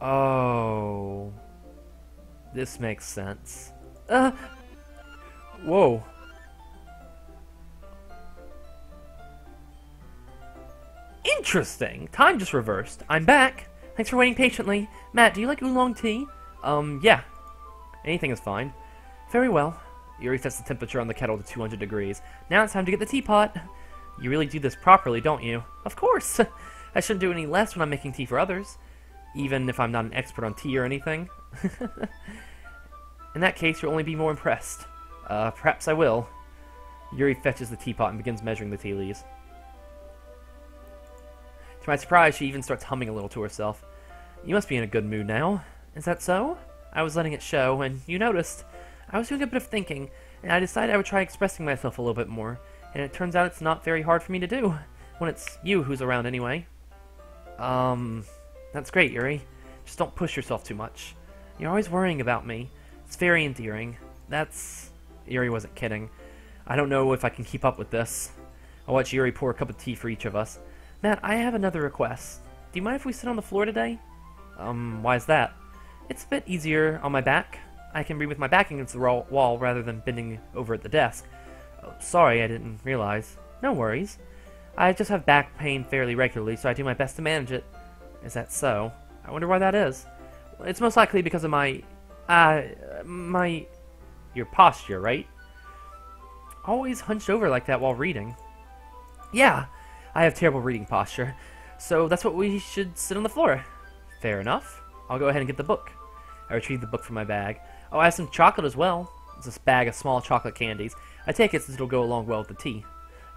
Oh. This makes sense. Whoa. Interesting. Time just reversed. I'm back. Thanks for waiting patiently. Matt, do you like oolong tea? Yeah. Anything is fine. Very well. Yuri sets the temperature on the kettle to 200 degrees. Now it's time to get the teapot. You really do this properly, don't you? Of course. I shouldn't do any less when I'm making tea for others. Even if I'm not an expert on tea or anything. In that case, you'll only be more impressed. Perhaps I will. Yuri fetches the teapot and begins measuring the tea leaves. To my surprise, she even starts humming a little to herself. You must be in a good mood now. Is that so? I was letting it show, and you noticed. I was doing a bit of thinking, and I decided I would try expressing myself a little bit more, and it turns out it's not very hard for me to do, when it's you who's around anyway. That's great, Yuri. Just don't push yourself too much. You're always worrying about me. It's very endearing. Yuri wasn't kidding. I don't know if I can keep up with this. I'll watch Yuri pour a cup of tea for each of us. Matt, I have another request. Do you mind if we sit on the floor today? Why is that? It's a bit easier on my back. I can read with my back against the wall rather than bending over at the desk. Oh, sorry, I didn't realize. No worries. I just have back pain fairly regularly, so I do my best to manage it. Is that so? I wonder why that is. It's most likely because of your posture, right? Always hunched over like that while reading. Yeah, I have terrible reading posture, so that's what we should sit on the floor. Fair enough. I'll go ahead and get the book. I retrieve the book from my bag. Oh, I have some chocolate as well. It's this bag of small chocolate candies. I take it since it'll go along well with the tea.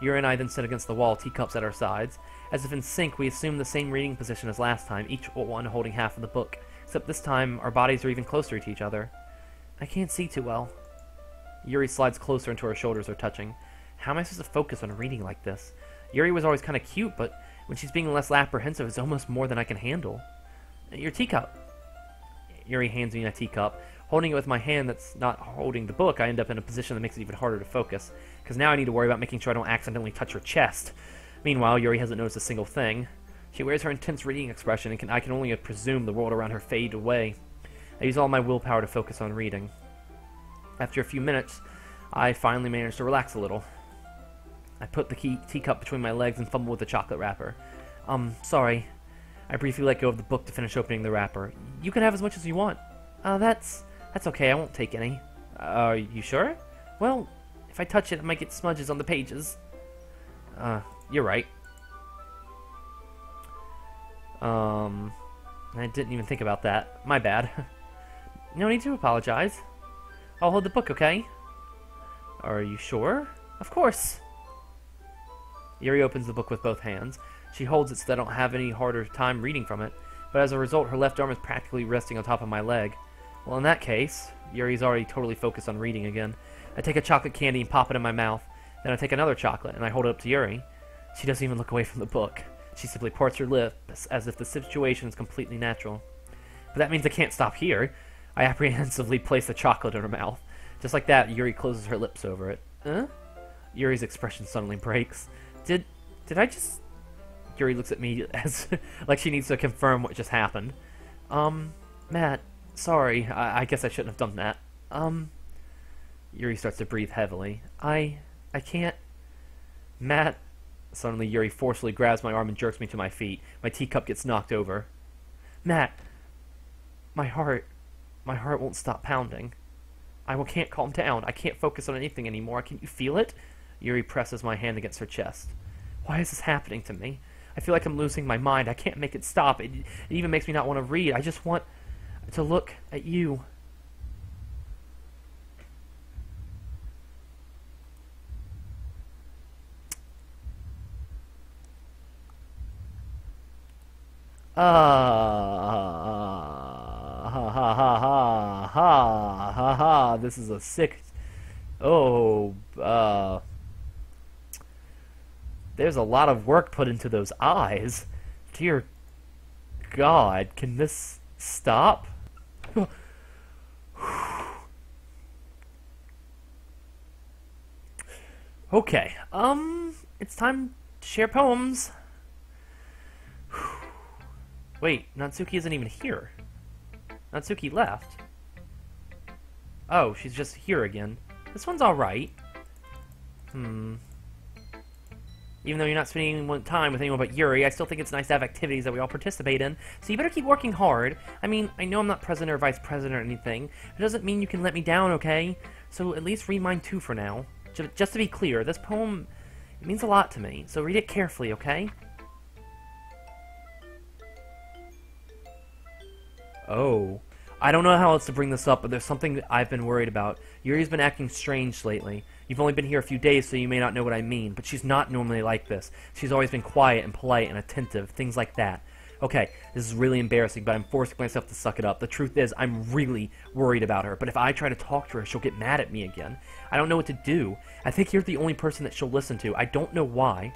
Yuri and I then sit against the wall, teacups at our sides. As if in sync, we assume the same reading position as last time, each one holding half of the book. Except this time, our bodies are even closer to each other. I can't see too well. Yuri slides closer until our shoulders are touching. How am I supposed to focus on reading like this? Yuri was always kind of cute, but when she's being less apprehensive, it's almost more than I can handle. Your teacup. Yuri hands me a teacup. Holding it with my hand that's not holding the book, I end up in a position that makes it even harder to focus, because now I need to worry about making sure I don't accidentally touch her chest. Meanwhile, Yuri hasn't noticed a single thing. She wears her intense reading expression, and I can only presume the world around her fade away. I use all my willpower to focus on reading. After a few minutes, I finally manage to relax a little. I put the teacup between my legs and fumble with the chocolate wrapper. Sorry. I briefly let go of the book to finish opening the wrapper. You can have as much as you want. That's okay, I won't take any. Are you sure? Well, if I touch it, I might get smudges on the pages. You're right. I didn't even think about that. My bad. No need to apologize. I'll hold the book, okay? Are you sure? Of course. Yuri opens the book with both hands. She holds it so that I don't have any harder time reading from it, but as a result, her left arm is practically resting on top of my leg. Well, in that case, Yuri's already totally focused on reading again. I take a chocolate candy and pop it in my mouth. Then I take another chocolate and I hold it up to Yuri. She doesn't even look away from the book. She simply parts her lips as if the situation is completely natural. But that means I can't stop here. I apprehensively place the chocolate in her mouth. Just like that, Yuri closes her lips over it. Huh? Yuri's expression suddenly breaks. Did I just... Yuri looks at me as like she needs to confirm what just happened. Matt, sorry, I guess I shouldn't have done that. Yuri starts to breathe heavily. I can't... Matt... Suddenly, Yuri forcefully grabs my arm and jerks me to my feet. My teacup gets knocked over. Matt, my heart won't stop pounding. Can't calm down. I can't focus on anything anymore. Can you feel it? Yuri presses my hand against her chest. Why is this happening to me? I feel like I'm losing my mind. I can't make it stop. It even makes me not want to read. I just want to look at you. Ha ha ha ha ha ha ha. This is a sick... Oh, there's a lot of work put into those eyes. Dear God, can this stop? Okay, it's time to share poems. Wait, Natsuki isn't even here. Natsuki left. Oh, she's just here again. This one's alright. Even though you're not spending any time with anyone but Yuri, I still think it's nice to have activities that we all participate in, so you better keep working hard. I mean, I know I'm not president or vice president or anything. It doesn't mean you can let me down, okay? So at least read mine too for now. Just to be clear, this poem, it means a lot to me, so read it carefully, okay? Oh. I don't know how else to bring this up, but there's something that I've been worried about. Yuri's been acting strange lately. You've only been here a few days, so you may not know what I mean, but she's not normally like this. She's always been quiet and polite and attentive, things like that. Okay, this is really embarrassing, but I'm forcing myself to suck it up. The truth is, I'm really worried about her, but if I try to talk to her, she'll get mad at me again. I don't know what to do. I think you're the only person that she'll listen to. I don't know why,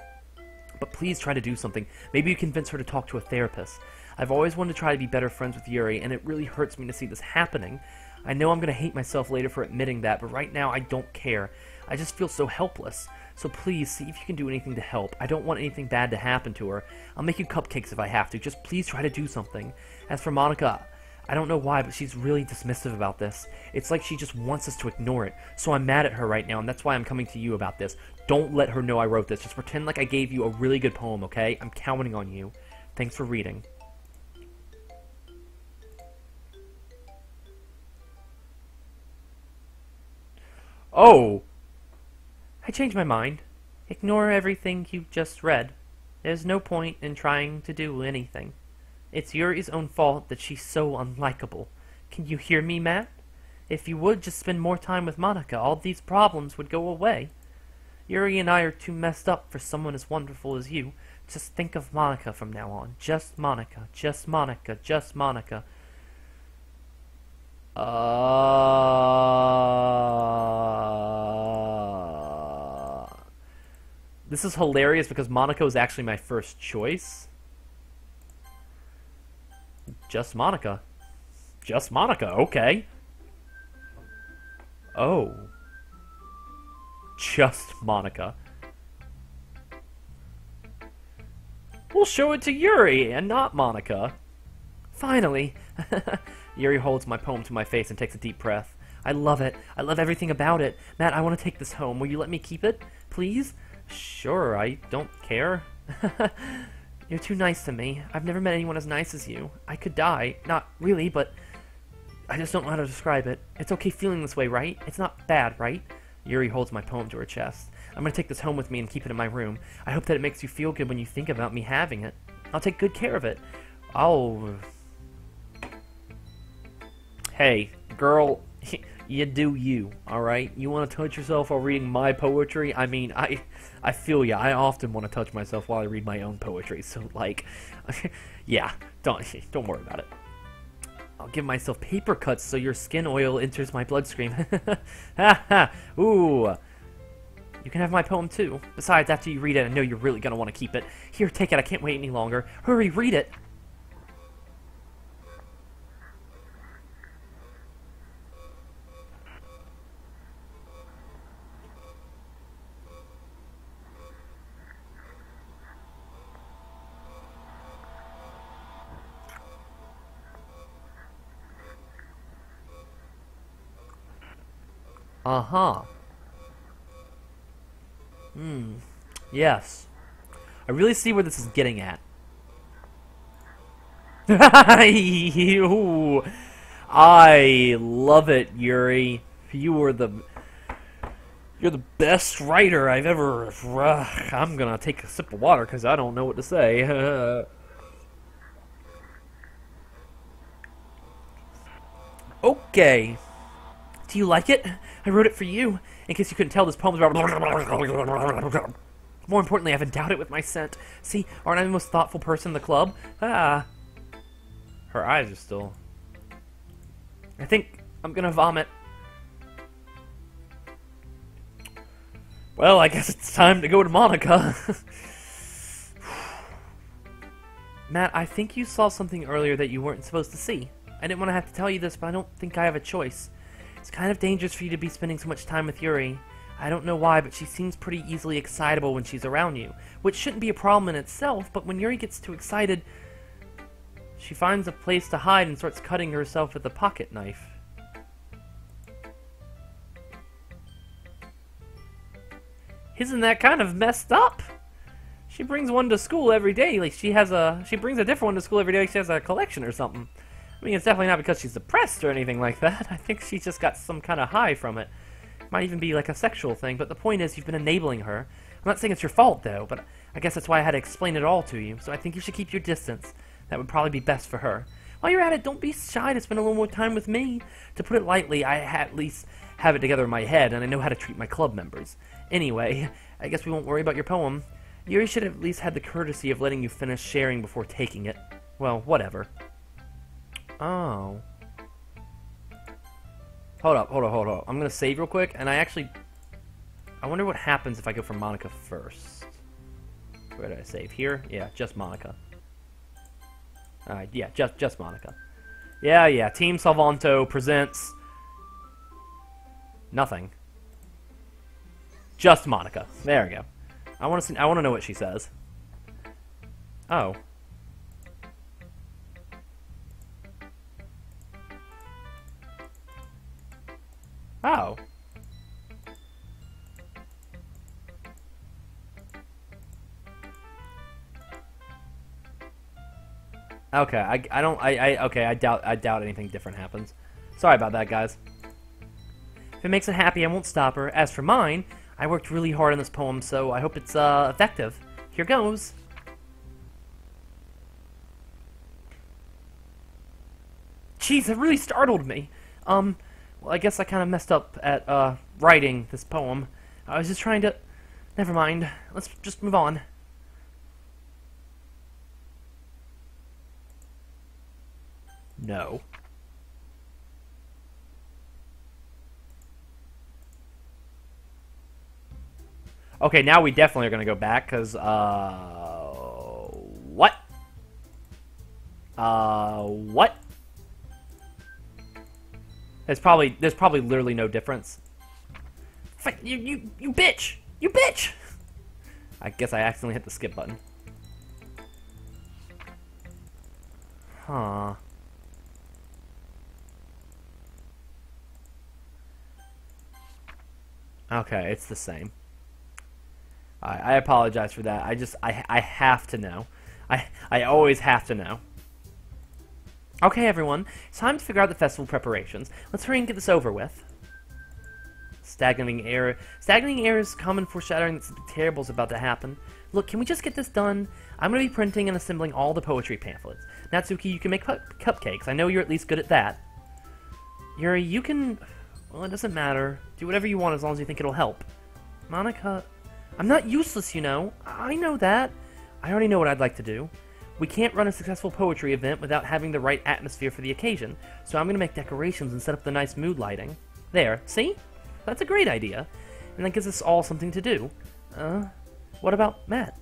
but please try to do something. Maybe you convince her to talk to a therapist. I've always wanted to try to be better friends with Yuri, and it really hurts me to see this happening. I know I'm going to hate myself later for admitting that, but right now I don't care. I just feel so helpless. So please, see if you can do anything to help. I don't want anything bad to happen to her. I'll make you cupcakes if I have to. Just please try to do something. As for Monica, I don't know why, but she's really dismissive about this. It's like she just wants us to ignore it. So I'm mad at her right now, and that's why I'm coming to you about this. Don't let her know I wrote this. Just pretend like I gave you a really good poem, okay? I'm counting on you. Thanks for reading. Oh! I changed my mind. Ignore everything you just read. There's no point in trying to do anything. It's Yuri's own fault that she's so unlikable. Can you hear me, Matt? If you would just spend more time with Monica, all these problems would go away. Yuri and I are too messed up for someone as wonderful as you. Just think of Monica from now on. Just Monica. Just Monica. Just Monica. This is hilarious because Monica was actually my first choice. Just Monica. Just Monica, okay. Oh. Just Monica. We'll show it to Yuri and not Monica. Finally. Yuri holds my poem to my face and takes a deep breath. I love it. I love everything about it. Matt, I want to take this home. Will you let me keep it? Please? Sure, I don't care. You're too nice to me. I've never met anyone as nice as you. I could die. Not really, but I just don't know how to describe it. It's okay feeling this way, right? It's not bad, right? Yuri holds my poem to her chest. I'm going to take this home with me and keep it in my room. I hope that it makes you feel good when you think about me having it. I'll take good care of it. Hey, girl, you do you, alright? You want to touch yourself while reading my poetry? I mean, I feel ya. I often want to touch myself while I read my own poetry, so, like, yeah, don't worry about it. I'll give myself paper cuts so your skin oil enters my bloodstream. Ha ha! Ooh! You can have my poem too. Besides, after you read it, I know you're really gonna want to keep it. Here, take it. I can't wait any longer. Hurry, read it! Uh-huh. Yes. I really see where this is getting at. Ooh. I love it, Yuri. You're the best writer I've ever... I'm gonna take a sip of water because I don't know what to say. Okay. Do you like it? I wrote it for you. In case you couldn't tell, this poem is about... More importantly, I've endowed it with my scent. See, aren't I the most thoughtful person in the club? Ah. Her eyes are still... I think I'm gonna vomit. Well, I guess it's time to go to Monica. Matt, I think you saw something earlier that you weren't supposed to see. I didn't want to have to tell you this, but I don't think I have a choice. It's kind of dangerous for you to be spending so much time with Yuri. I don't know why, but she seems pretty easily excitable when she's around you, which shouldn't be a problem in itself, but when Yuri gets too excited, she finds a place to hide and starts cutting herself with a pocket knife. Isn't that kind of messed up? She brings one to school every day, like she brings a different one to school every day like she has a collection or something. I mean, it's definitely not because she's depressed or anything like that. I think she just got some kind of high from it. Might even be like a sexual thing, but the point is you've been enabling her. I'm not saying it's your fault, though, but I guess that's why I had to explain it all to you, so I think you should keep your distance. That would probably be best for her. While you're at it, don't be shy to spend a little more time with me. To put it lightly, I at least have it together in my head, and I know how to treat my club members. Anyway, I guess we won't worry about your poem. Yuri should have at least had the courtesy of letting you finish sharing before taking it. Well, whatever. Oh. Hold up. I'm gonna save real quick, and I wonder what happens if I go for Monica first. Where did I save? Here? Yeah, just Monica. Alright, yeah, just Monica. Yeah, Team Salvanto presents... nothing. Just Monica. There we go. I want to know what she says. Oh. Oh. Okay, I doubt anything different happens. Sorry about that, guys. If it makes her happy, I won't stop her. As for mine, I worked really hard on this poem, so I hope it's effective. Here goes. Jeez, that really startled me. Well, I guess I kind of messed up at writing this poem. I was just trying to... Never mind. Let's just move on. No. Okay, now we definitely are going to go back, because, what? What? There's probably literally no difference. You bitch! You bitch! I guess I accidentally hit the skip button. Huh. Okay, it's the same. I apologize for that. I have to know. I always have to know. Okay, everyone. It's time to figure out the festival preparations. Let's hurry and get this over with. Stagnating air. Stagnating air is common foreshadowing that something terrible is about to happen. Look, can we just get this done? I'm going to be printing and assembling all the poetry pamphlets. Natsuki, you can make cupcakes. I know you're at least good at that. Yuri, you can... Well, it doesn't matter. Do whatever you want as long as you think it'll help. Monica... I'm not useless, you know. I know that. I already know what I'd like to do. We can't run a successful poetry event without having the right atmosphere for the occasion, so I'm going to make decorations and set up the nice mood lighting. There, see? That's a great idea. And that gives us all something to do. What about Matt?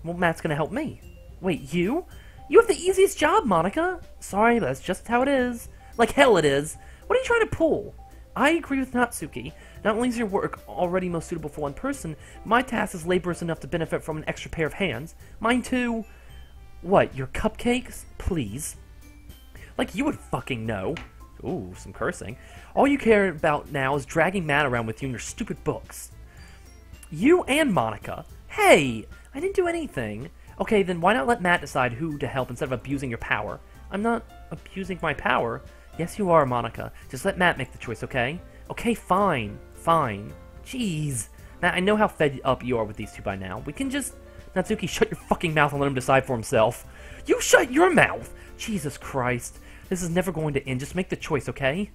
Well, Matt's going to help me. Wait, you? You have the easiest job, Monica. Sorry, but that's just how it is. Like hell it is. What are you trying to pull? I agree with Natsuki. Not only is your work already most suitable for one person, my task is laborious enough to benefit from an extra pair of hands. Mine too. What, your cupcakes? Please. Like you would fucking know. Ooh, some cursing. All you care about now is dragging Matt around with you and your stupid books. You and Monica. Hey, I didn't do anything. Okay, then why not let Matt decide who to help instead of abusing your power? I'm not abusing my power. Yes, you are, Monica. Just let Matt make the choice, okay? Okay, fine. Fine. Jeez. Matt, I know how fed up you are with these two by now. We can just... Natsuki, shut your fucking mouth and let him decide for himself. You shut your mouth! Jesus Christ. This is never going to end. Just make the choice, okay?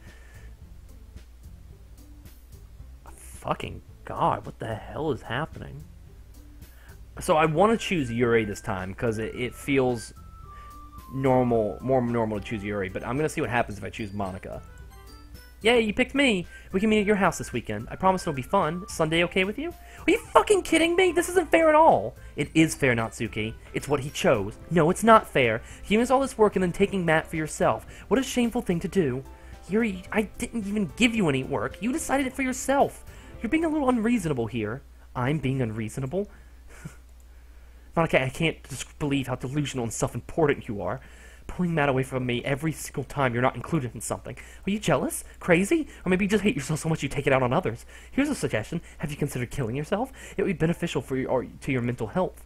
Fucking God, what the hell is happening? So I want to choose Yuri this time, because it feels normal, more normal to choose Yuri, but I'm going to see what happens if I choose Monica. Yay, you picked me! We can meet at your house this weekend. I promise it'll be fun. Is Sunday okay with you? Are you fucking kidding me? This isn't fair at all! It is fair, Natsuki. It's what he chose. No, it's not fair. Giving us all this work and then taking Matt for yourself. What a shameful thing to do. Yuri, I didn't even give you any work. You decided it for yourself. You're being a little unreasonable here. I'm being unreasonable? Monica, I can't just believe how delusional and self-important you are. Pulling Matt away from me every single time you're not included in something. Are you jealous? Crazy? Or maybe you just hate yourself so much you take it out on others. Here's a suggestion. Have you considered killing yourself? It would be beneficial for to your mental health.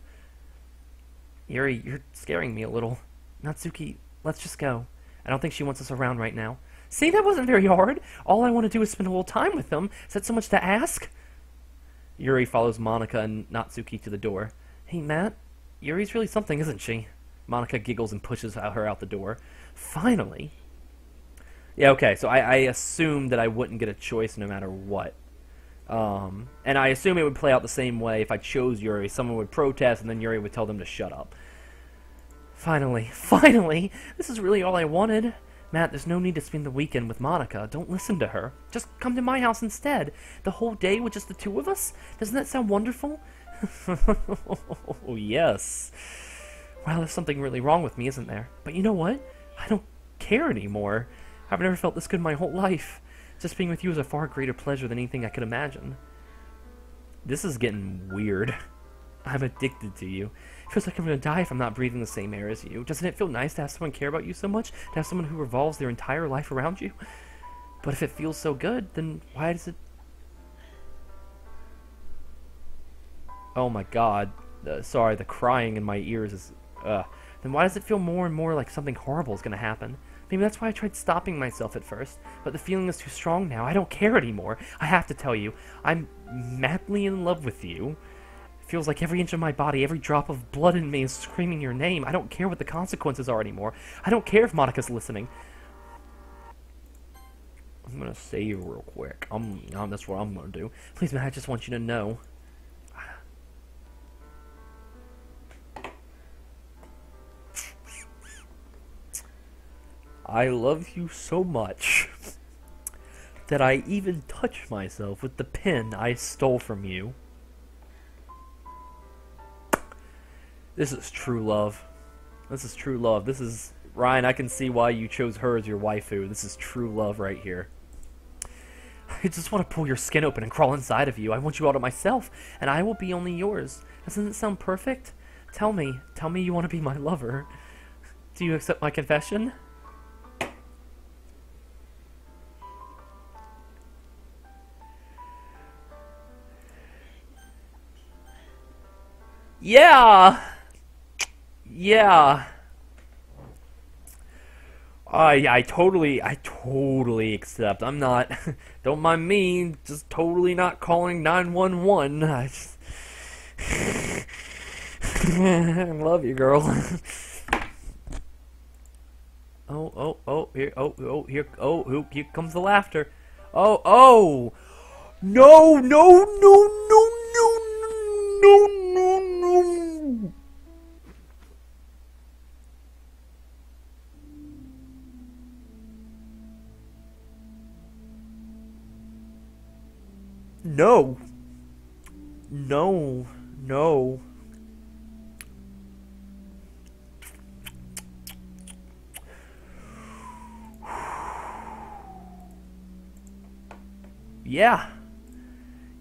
Yuri, you're scaring me a little. Natsuki, let's just go. I don't think she wants us around right now. See, that wasn't very hard. All I want to do is spend a little time with them. Is that so much to ask? Yuri follows Monica and Natsuki to the door. Hey, Matt, Yuri's really something, isn't she? Monica giggles and pushes her out the door. Finally. Yeah, okay, so I assumed that I wouldn't get a choice no matter what. And I assume it would play out the same way if I chose Yuri. Someone would protest, and then Yuri would tell them to shut up. Finally. Finally! This is really all I wanted. Matt, there's no need to spend the weekend with Monica. Don't listen to her. Just come to my house instead. The whole day with just the two of us? Doesn't that sound wonderful? Oh, yes. Well, there's something really wrong with me, isn't there? But you know what? I don't care anymore. I've never felt this good in my whole life. Just being with you is a far greater pleasure than anything I could imagine. This is getting weird. I'm addicted to you. It feels like I'm going to die if I'm not breathing the same air as you. Doesn't it feel nice to have someone care about you so much? To have someone who revolves their entire life around you? But if it feels so good, then why does it... Oh my god. Sorry, the crying in my ears is... Then why does it feel more and more like something horrible is going to happen? Maybe that's why I tried stopping myself at first, but the feeling is too strong now. I don't care anymore. I have to tell you, I'm madly in love with you. It feels like every inch of my body, every drop of blood in me is screaming your name. I don't care what the consequences are anymore. I don't care if Monica's listening. I'm going to save real quick. That's what I'm going to do. Please, man, I just want you to know. I love you so much that I even touch myself with the pen I stole from you. This is true love. This is true love. This is... Ryan, I can see why you chose her as your waifu. This is true love right here. I just want to pull your skin open and crawl inside of you. I want you all to myself, and I will be only yours. Doesn't it sound perfect? Tell me you want to be my lover. Do you accept my confession? Yeah! Yeah. I totally accept. I'm not, don't mind me, just totally not calling 911. I just, I love you, girl. Here comes the laughter. Oh, no, no, no, no, no, no, no, no. No. No. No. Yeah.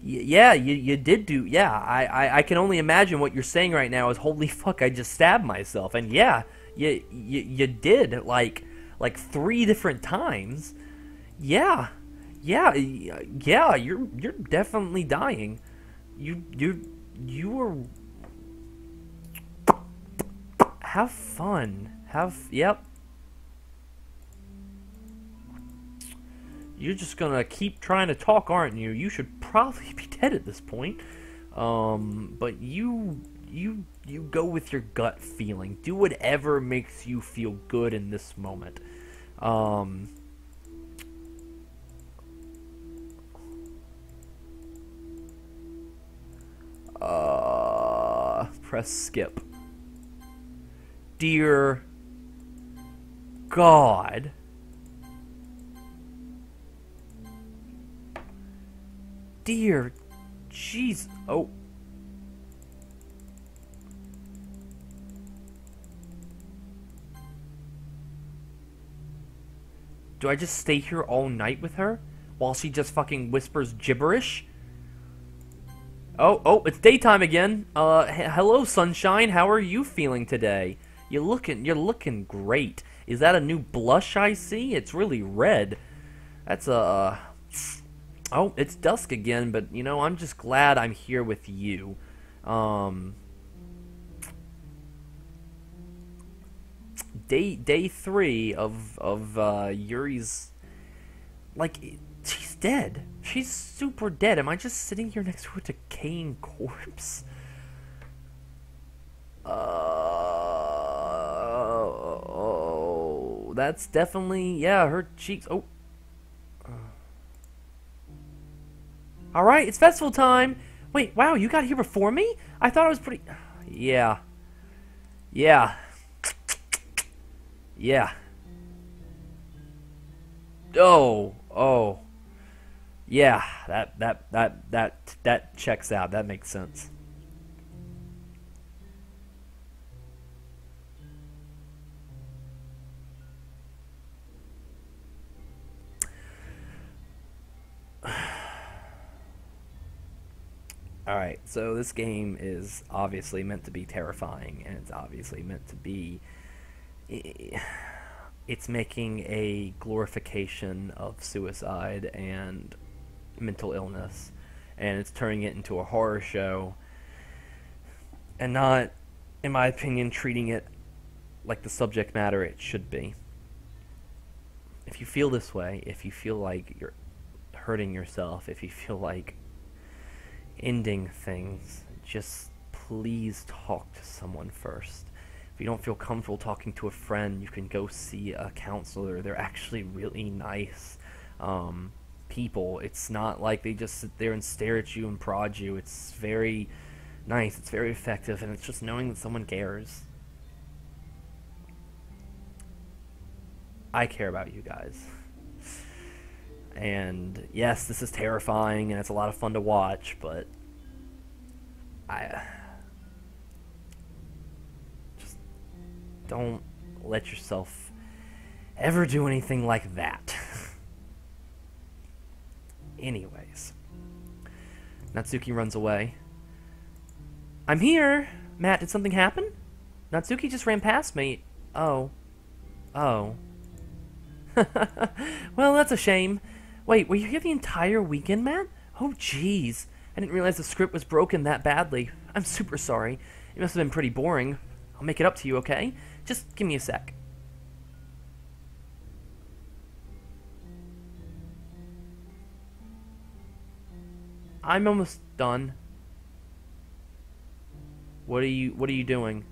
Yeah, you did do... Yeah, I can only imagine what you're saying right now is, holy fuck, I just stabbed myself. And yeah, you did, like 3 different times. Yeah, yeah. You're definitely dying. You are. Have fun. Yep. You're just gonna keep trying to talk, aren't you? You should probably be dead at this point. But you go with your gut feeling. Do whatever makes you feel good in this moment. Press skip. Dear God. Dear jeez. Oh. Do I just stay here all night with her while she just fucking whispers gibberish? Oh, it's daytime again. Hello, sunshine. How are you feeling today? You're looking great. Is that a new blush I see? It's really red. That's a. Oh, it's dusk again, but you know, I'm just glad I'm here with you. Day 3 of Yuri's, like, she's dead. She's super dead. Am I just sitting here next to a decaying corpse? Oh, that's definitely, yeah, her cheeks. Oh. Alright, it's festival time. Wait, wow, you got here before me? I thought I was pretty. Yeah. Yeah. Yeah. Oh. Yeah, that checks out. That makes sense. Alright, so this game is obviously meant to be terrifying, and it's obviously meant to be. It's making a glorification of suicide and mental illness, and it's turning it into a horror show, and not, in my opinion, treating it like the subject matter it should be. If you feel this way, if you feel like you're hurting yourself, if you feel like ending things, just please talk to someone first. If you don't feel comfortable talking to a friend, you can go see a counselor. They're actually really nice people. It's not like they just sit there and stare at you and prod you. It's very nice, it's very effective, and it's just knowing that someone cares. I care about you guys. And yes, this is terrifying and it's a lot of fun to watch, but just don't let yourself ever do anything like that. Anyways, Natsuki runs away. I'm here! Matt, did something happen? Natsuki just ran past me. Oh. Well, that's a shame. Wait, were you here the entire weekend, Matt? Oh, jeez. I didn't realize the script was broken that badly. I'm super sorry. It must have been pretty boring. I'll make it up to you, okay? Just give me a sec. I'm almost done. What are you doing?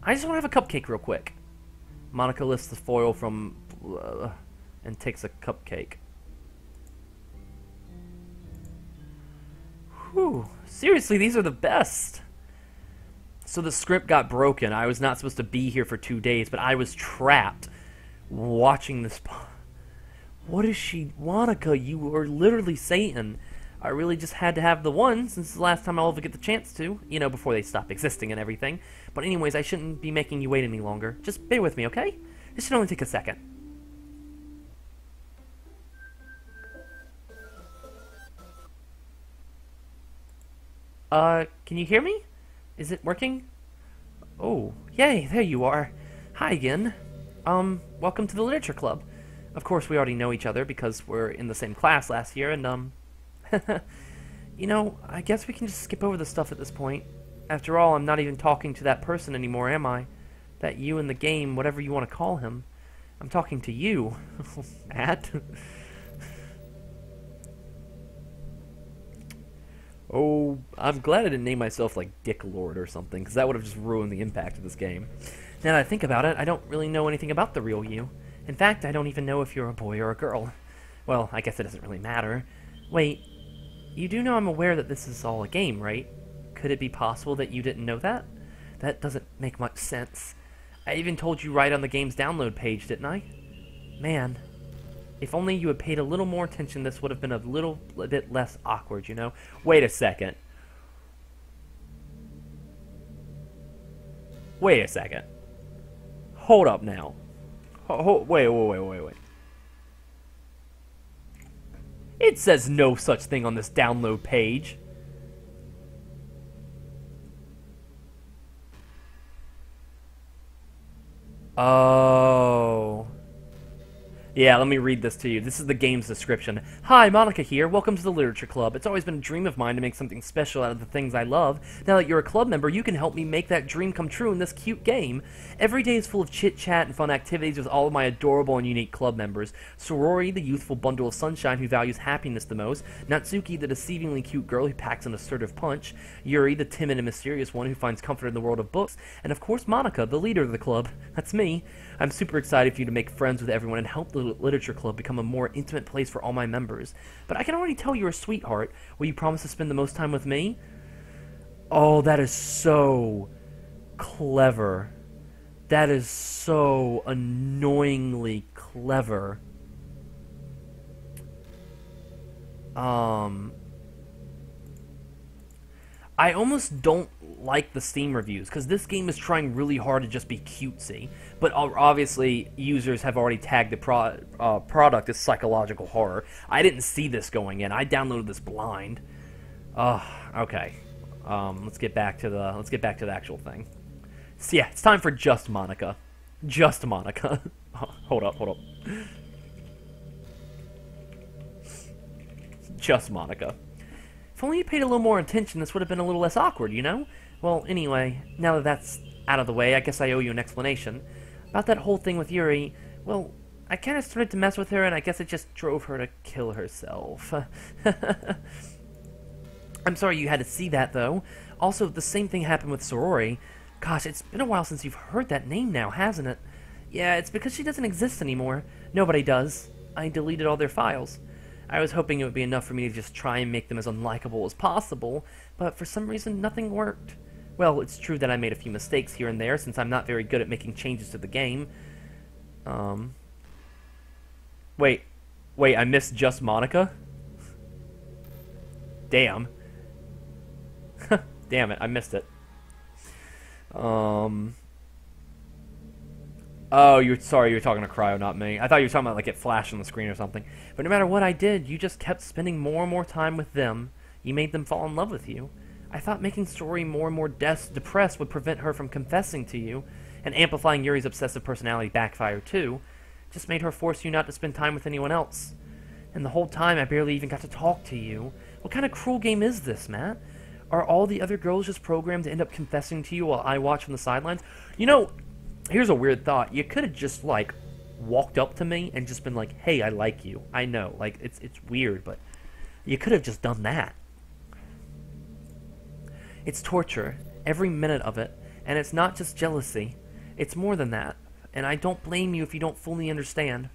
I just want to have a cupcake real quick. Monica lifts the foil from and takes a cupcake. Whew. Seriously, these are the best. So the script got broken. I was not supposed to be here for 2 days, but I was trapped watching this. What is she? Monica, you are literally Satan. I really just had to have the one since the last time I'll ever get the chance to. You know, before they stop existing and everything. But anyways, I shouldn't be making you wait any longer. Just bear with me, okay? This should only take a second. Can you hear me? Is it working? Oh, yay, there you are. Hi again. Welcome to the Literature Club. Of course, we already know each other because we're in the same class last year, and, you know, I guess we can just skip over the stuff at this point. After all, I'm not even talking to that person anymore, am I? That you in the game, whatever you want to call him. I'm talking to you, Matt. Oh, I'm glad I didn't name myself, like, Dick Lord or something, because that would have just ruined the impact of this game. Now that I think about it, I don't really know anything about the real you. In fact, I don't even know if you're a boy or a girl. Well, I guess it doesn't really matter. Wait, you do know I'm aware that this is all a game, right? Could it be possible that you didn't know that? That doesn't make much sense. I even told you right on the game's download page, didn't I? Man, if only you had paid a little more attention, this would have been a bit less awkward, you know? Wait a second. Wait a second. Hold up now. Wait. It says no such thing on this download page. Oh. Yeah, let me read this to you. This is the game's description. Hi, Monica here. Welcome to the Literature Club. It's always been a dream of mine to make something special out of the things I love. Now that you're a club member, you can help me make that dream come true in this cute game. Every day is full of chit-chat and fun activities with all of my adorable and unique club members. Sorori, the youthful bundle of sunshine who values happiness the most. Natsuki, the deceivingly cute girl who packs an assertive punch. Yuri, the timid and mysterious one who finds comfort in the world of books. And of course, Monica, the leader of the club. That's me. I'm super excited for you to make friends with everyone and help the Literature Club become a more intimate place for all my members. But I can already tell you're a sweetheart. Will you promise to spend the most time with me? Oh, that is so clever. That is so annoyingly clever. I almost don't like the Steam reviews, because this game is trying really hard to just be cutesy. But obviously, users have already tagged the product as psychological horror. I didn't see this going in. I downloaded this blind. Okay. Let's get back to the actual thing. So yeah, it's time for Just Monica. Just Monica. Hold up. Just Monica. If only you paid a little more attention, this would have been a little less awkward, you know? Well, anyway, now that that's out of the way, I guess I owe you an explanation. About that whole thing with Yuri, well, I kind of started to mess with her, and I guess it just drove her to kill herself. I'm sorry you had to see that, though. Also, the same thing happened with Sorori. Gosh, it's been a while since you've heard that name now, hasn't it? Yeah, it's because she doesn't exist anymore. Nobody does. I deleted all their files. I was hoping it would be enough for me to just try and make them as unlikable as possible, but for some reason nothing worked. Well, it's true that I made a few mistakes here and there, since I'm not very good at making changes to the game. Wait, I missed Just Monica? Damn. Damn it, I missed it. Oh, you're talking to Cryo, not me. I thought you were talking about, like, it flashed on the screen or something. But no matter what I did, you just kept spending more and more time with them. You made them fall in love with you. I thought making Sorori more and more depressed would prevent her from confessing to you, and amplifying Yuri's obsessive personality backfired too. Just made her force you not to spend time with anyone else. And the whole time I barely even got to talk to you. What kind of cruel game is this, Matt? Are all the other girls just programmed to end up confessing to you while I watch from the sidelines? You know, here's a weird thought. You could have just, like, walked up to me and just been like, hey, I like you. I know, like, it's weird, but you could have just done that. It's torture, every minute of it, and it's not just jealousy. It's more than that, and I don't blame you if you don't fully understand.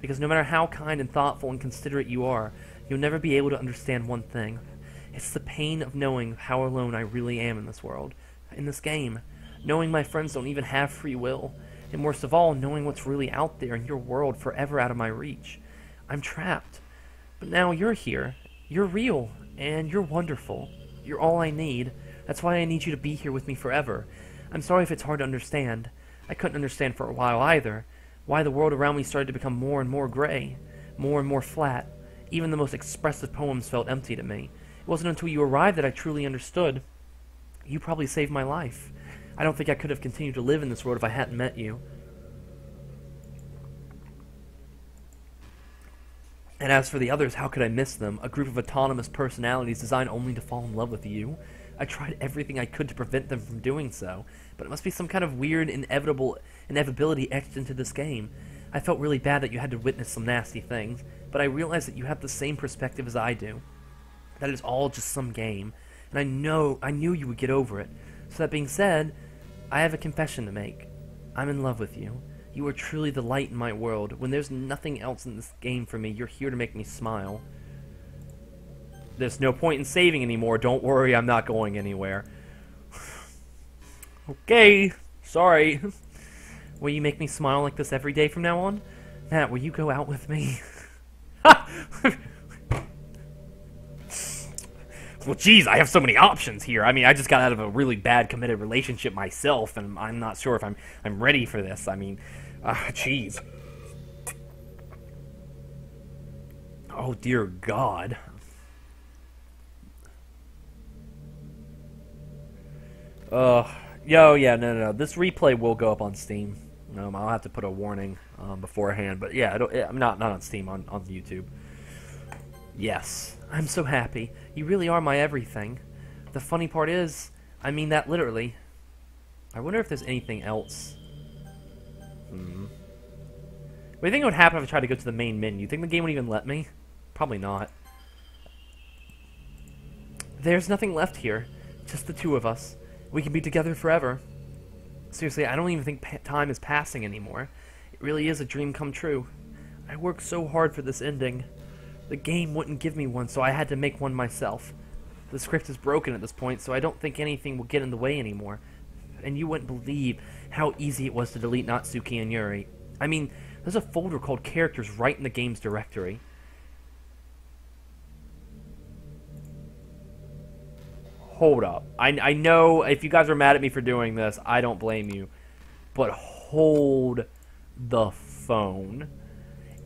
Because no matter how kind and thoughtful and considerate you are, you'll never be able to understand one thing. It's the pain of knowing how alone I really am in this world, in this game. Knowing my friends don't even have free will, and worst of all, knowing what's really out there in your world forever out of my reach. I'm trapped. But now you're here. You're real, and you're wonderful. You're all I need. That's why I need you to be here with me forever. I'm sorry if it's hard to understand. I couldn't understand for a while either. Why the world around me started to become more and more gray, more and more flat. Even the most expressive poems felt empty to me. It wasn't until you arrived that I truly understood. You probably saved my life. I don't think I could have continued to live in this world if I hadn't met you. And as for the others, how could I miss them? A group of autonomous personalities designed only to fall in love with you. I tried everything I could to prevent them from doing so, but it must be some kind of weird inevitability etched into this game. I felt really bad that you had to witness some nasty things, but I realized that you have the same perspective as I do. That it's all just some game, and I knew you would get over it. So that being said, I have a confession to make. I'm in love with you. You are truly the light in my world. When there's nothing else in this game for me, you're here to make me smile. There's no point in saving anymore. Don't worry, I'm not going anywhere. Okay, sorry. Will you make me smile like this every day from now on? Matt, will you go out with me? Well, geez, I have so many options here. I mean, I just got out of a really bad committed relationship myself, and I'm not sure if I'm ready for this. I mean, geez. Oh, dear God. Yeah, no. This replay will go up on Steam. I'll have to put a warning beforehand, but yeah, I'm not on Steam, on YouTube. Yes, I'm so happy. You really are my everything. The funny part is, I mean that literally. I wonder if there's anything else. What do you think would happen if I tried to go to the main menu? You think the game would even let me? Probably not. There's nothing left here. Just the two of us. We can be together forever. Seriously, I don't even think time is passing anymore. It really is a dream come true. I worked so hard for this ending. The game wouldn't give me one, so I had to make one myself. The script is broken at this point, so I don't think anything will get in the way anymore. And you wouldn't believe how easy it was to delete Natsuki and Yuri. I mean, there's a folder called Characters right in the game's directory. Hold up. I know if you guys are mad at me for doing this, I don't blame you. But hold the phone.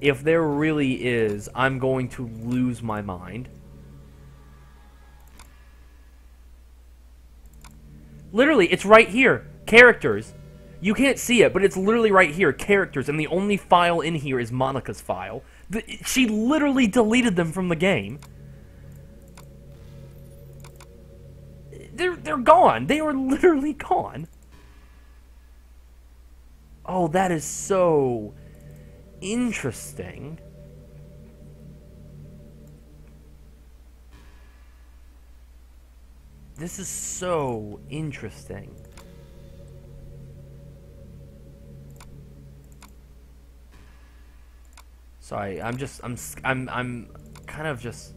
If there really is, I'm going to lose my mind. Literally, it's right here. Characters. You can't see it, but it's literally right here. Characters, and the only file in here is Monica's file. She literally deleted them from the game. They're gone. They are literally gone. Oh, that is so interesting. This is so interesting. Sorry, I'm kind of just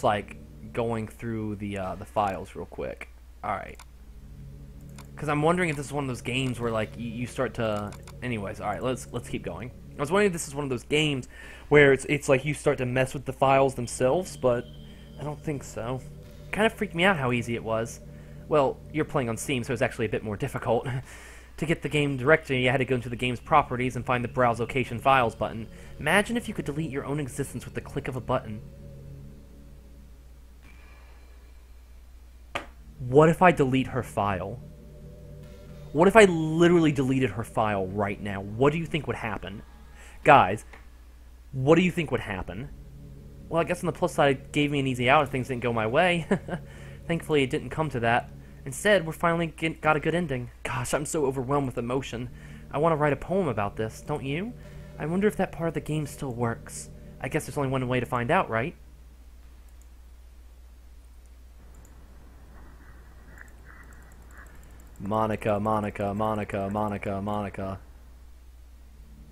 like going through the files real quick. All right. Because I'm wondering if this is one of those games where like you start to. Anyways, all right, let's keep going. I was wondering if this is one of those games where it's like you start to mess with the files themselves, but I don't think so. Kind of freaked me out how easy it was. Well, you're playing on Steam, so it's actually a bit more difficult. To get the game directory, you had to go into the game's properties and find the Browse Location Files button. Imagine if you could delete your own existence with the click of a button. What if I delete her file? What if I literally deleted her file right now? What do you think would happen? Guys, what do you think would happen? Well, I guess on the plus side, it gave me an easy out if things didn't go my way. Thankfully, it didn't come to that. Instead, we're finally got a good ending. Gosh, I'm so overwhelmed with emotion. I want to write a poem about this, don't you? I wonder if that part of the game still works. I guess there's only one way to find out, right? Monica, Monica, Monica, Monica, Monica.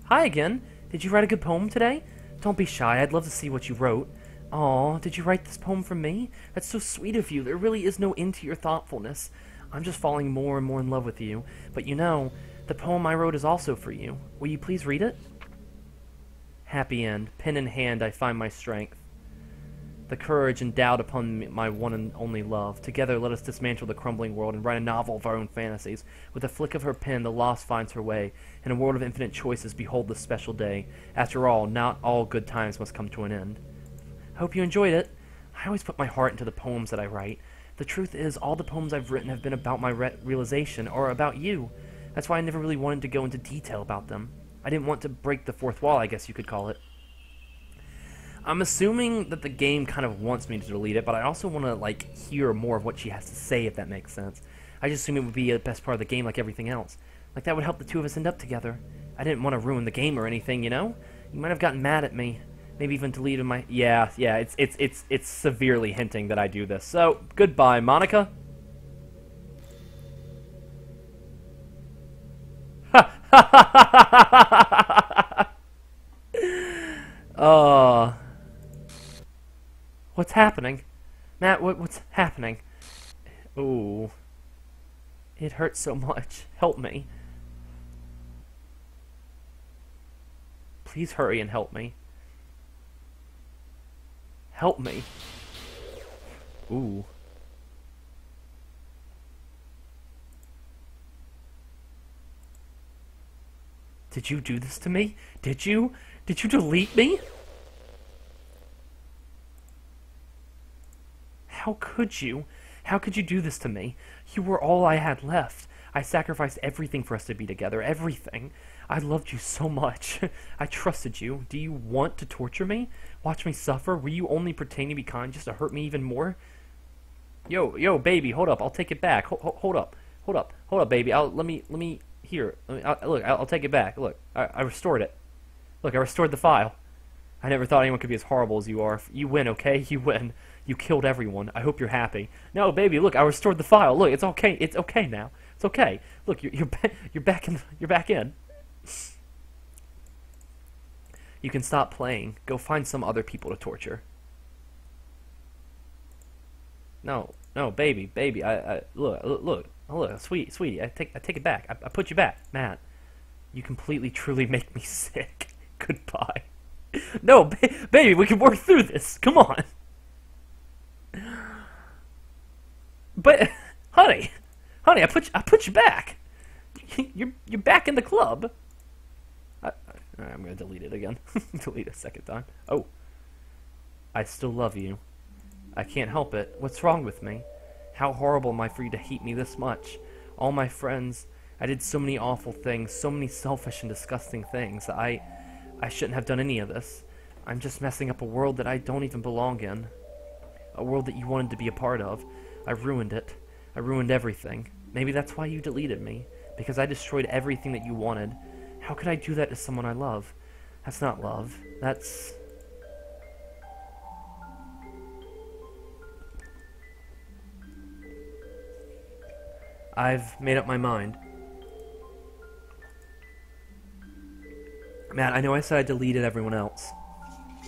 Hi again. Did you write a good poem today? Don't be shy. I'd love to see what you wrote. Aw, did you write this poem for me? That's so sweet of you. There really is no end to your thoughtfulness. I'm just falling more and more in love with you. But you know, the poem I wrote is also for you. Will you please read it? Happy end. Pen in hand, I find my strength. The courage endowed upon my one and only love. Together, let us dismantle the crumbling world and write a novel of our own fantasies. With a flick of her pen, the lost finds her way. In a world of infinite choices, behold this special day. After all, not all good times must come to an end. I hope you enjoyed it. I always put my heart into the poems that I write. The truth is, all the poems I've written have been about my realization, or about you. That's why I never really wanted to go into detail about them. I didn't want to break the fourth wall, I guess you could call it. I'm assuming that the game kind of wants me to delete it, but I also want to, like, hear more of what she has to say, if that makes sense. I just assume it would be the best part of the game like everything else. Like, that would help the two of us end up together. I didn't want to ruin the game or anything, you know? You might have gotten mad at me. Maybe even deleted my... Yeah, it's severely hinting that I do this. So, goodbye, Monica. What's happening? Matt, what's happening? Ooh. It hurts so much. Help me. Please hurry and help me. Help me. Ooh. Did you do this to me? Did you? Did you delete me? How could you? How could you do this to me? You were all I had left. I sacrificed everything for us to be together. Everything. I loved you so much. I trusted you. Do you want to torture me? Watch me suffer? Will you only pretend to be kind just to hurt me even more? Yo, baby, hold up. I'll take it back. Hold up, baby. Let me. Here. I'll take it back. Look, I restored it. Look, I restored the file. I never thought anyone could be as horrible as you are. You win, okay? You win. You killed everyone. I hope you're happy. No, baby, look, I restored the file. Look, it's okay. It's okay now. It's okay. Look, you're back in. You're back in. You can stop playing. Go find some other people to torture. No, baby. Look, sweetie. I take it back. I put you back, Matt. You completely, truly make me sick. Goodbye. No, baby, we can work through this. Come on. But, honey, I put you back. You're back in the club. I'm gonna delete it again. Delete a second time. Oh, I still love you. I can't help it. What's wrong with me? How horrible am I for you to hate me this much? All my friends, I did so many awful things, so many selfish and disgusting things. I shouldn't have done any of this. I'm just messing up a world that I don't even belong in. A world that you wanted to be a part of. I ruined it. I ruined everything. Maybe that's why you deleted me. Because I destroyed everything that you wanted. How could I do that to someone I love? That's not love. That's... I've made up my mind. Man, I know I said I deleted everyone else.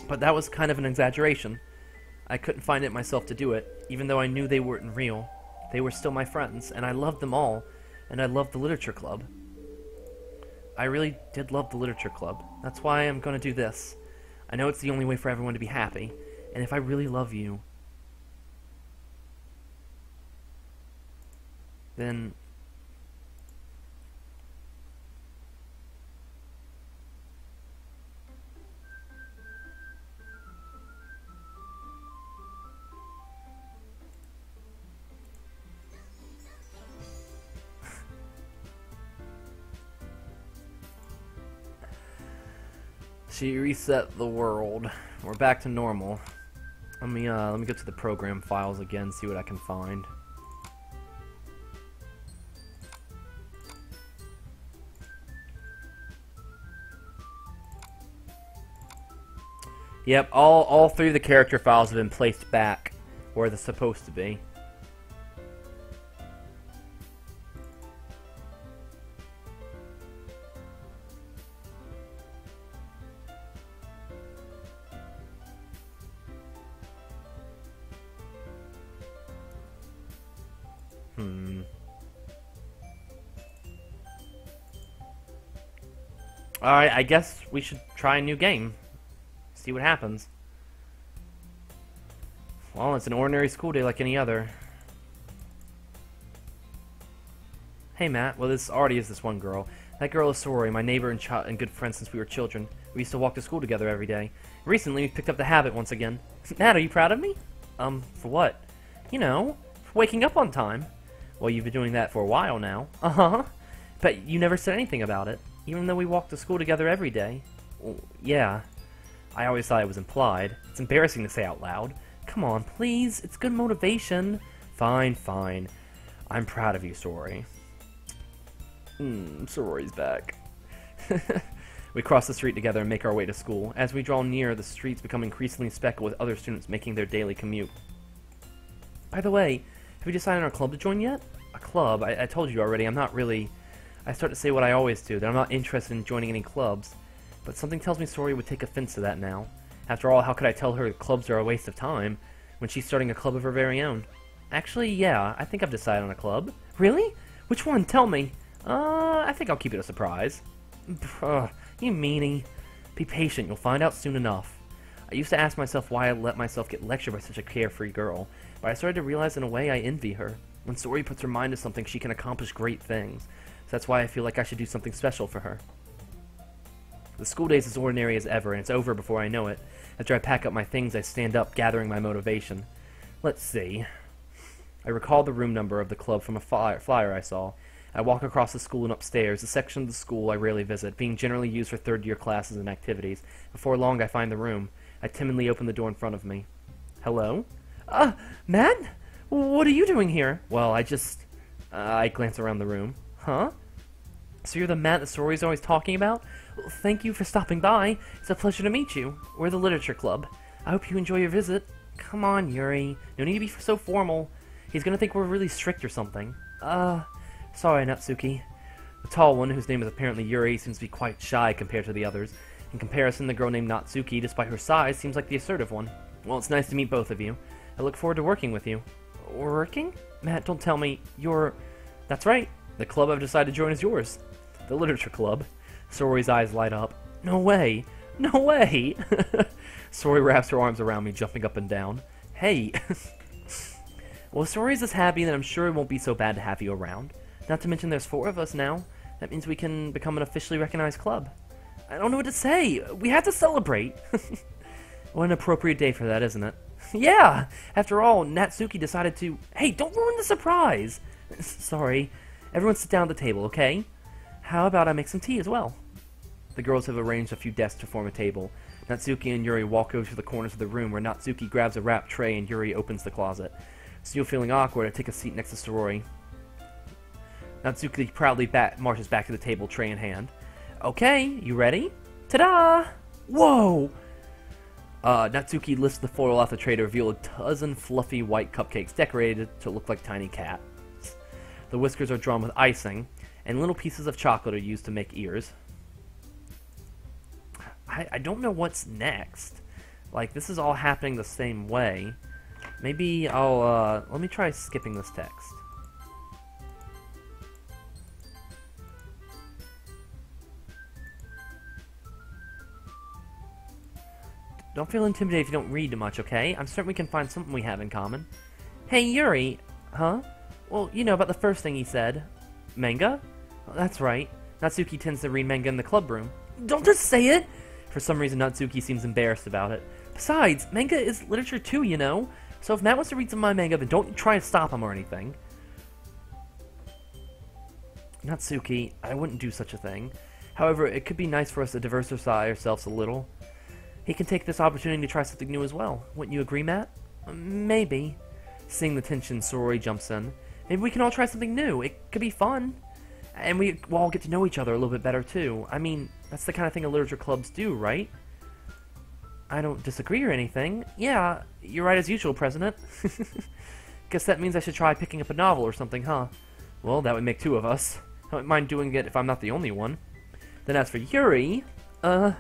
But that was kind of an exaggeration. I couldn't find it myself to do it, even though I knew they weren't real. They were still my friends, and I loved them all, and I loved the literature club. I really did love the literature club. That's why I'm gonna do this. I know it's the only way for everyone to be happy, and if I really love you, then... She reset the world. We're back to normal. Let me go to the program files again, see what I can find. Yep, all three of the character files have been placed back where they're supposed to be. Alright, I guess we should try a new game. See what happens. Well, it's an ordinary school day like any other. Hey, Matt. Well, this already is this one girl. That girl is Sorori, my neighbor and good friend since we were children. We used to walk to school together every day. Recently, we picked up the habit once again. Matt, are you proud of me? For what? You know, for waking up on time. Well, you've been doing that for a while now. Uh-huh. But you never said anything about it. Even though we walk to school together every day. Well, yeah. I always thought it was implied. It's embarrassing to say out loud. Come on, please. It's good motivation. Fine, fine. I'm proud of you, Sori. Sori's back. We cross the street together and make our way to school. As we draw near, the streets become increasingly speckled with other students making their daily commute. By the way, have you decided on our club to join yet? A club? I told you already, I'm not really... I start to say what I always do, that I'm not interested in joining any clubs. But something tells me Sori would take offense to that now. After all, how could I tell her clubs are a waste of time when she's starting a club of her very own? Actually, yeah, I think I've decided on a club. Really? Which one? Tell me. I think I'll keep it a surprise. You meanie. Be patient, you'll find out soon enough. I used to ask myself why I let myself get lectured by such a carefree girl, but I started to realize in a way I envy her. When Sori puts her mind to something, she can accomplish great things. So that's why I feel like I should do something special for her. The school day is as ordinary as ever, and it's over before I know it. After I pack up my things, I stand up, gathering my motivation. Let's see. I recall the room number of the club from a flyer I saw. I walk across the school and upstairs, a section of the school I rarely visit, being generally used for third-year classes and activities. Before long, I find the room. I timidly open the door in front of me. Hello? Matt? What are you doing here? Well, I glance around the room. Huh? So you're the Matt that Sori's always talking about? Well, thank you for stopping by. It's a pleasure to meet you. We're the Literature Club. I hope you enjoy your visit. Come on, Yuri. No need to be so formal. He's gonna think we're really strict or something. Sorry, Natsuki. The tall one, whose name is apparently Yuri, seems to be quite shy compared to the others. In comparison, the girl named Natsuki, despite her size, seems like the assertive one. Well, it's nice to meet both of you. I look forward to working with you. Working? Matt, don't tell me you're... That's right. The club I've decided to join is yours. The Literature Club. Sori's eyes light up. No way. No way! Sori wraps her arms around me, jumping up and down. Hey! Well, if Sori's as happy, then I'm sure it won't be so bad to have you around. Not to mention there's 4 of us now. That means we can become an officially recognized club. I don't know what to say. We have to celebrate. What an appropriate day for that, isn't it? Yeah! After all, Natsuki decided to... Hey, don't ruin the surprise! Sorry. Everyone sit down at the table, okay? How about I make some tea as well? The girls have arranged a few desks to form a table. Natsuki and Yuri walk over to the corners of the room where Natsuki grabs a wrapped tray and Yuri opens the closet. Still feeling awkward, I take a seat next to Sori. Natsuki proudly marches back to the table, tray in hand. Okay, you ready? Ta-da! Whoa! Natsuki lifts the foil off the tray to reveal a dozen fluffy white cupcakes decorated to look like tiny cats. The whiskers are drawn with icing, and little pieces of chocolate are used to make ears. I don't know what's next. Like, this is all happening the same way. Maybe I'll, let me try skipping this text. Don't feel intimidated if you don't read too much, okay? I'm certain we can find something we have in common. Hey, Yuri! Huh? Well, you know about the first thing he said. Manga? Well, that's right. Natsuki tends to read manga in the club room. Don't just say it! For some reason, Natsuki seems embarrassed about it. Besides, manga is literature too, you know? So if Matt wants to read some of my manga, then don't try and stop him or anything. Natsuki, I wouldn't do such a thing. However, it could be nice for us to diversify ourselves a little. He can take this opportunity to try something new as well. Wouldn't you agree, Matt? Maybe. Seeing the tension, Sori jumps in. Maybe we can all try something new. It could be fun. And we'll all get to know each other a little bit better, too. I mean, that's the kind of thing a literature clubs do, right? I don't disagree or anything. Yeah, you're right as usual, President. Guess that means I should try picking up a novel or something, huh? Well, that would make 2 of us. I wouldn't mind doing it if I'm not the only one. Then as for Yuri, I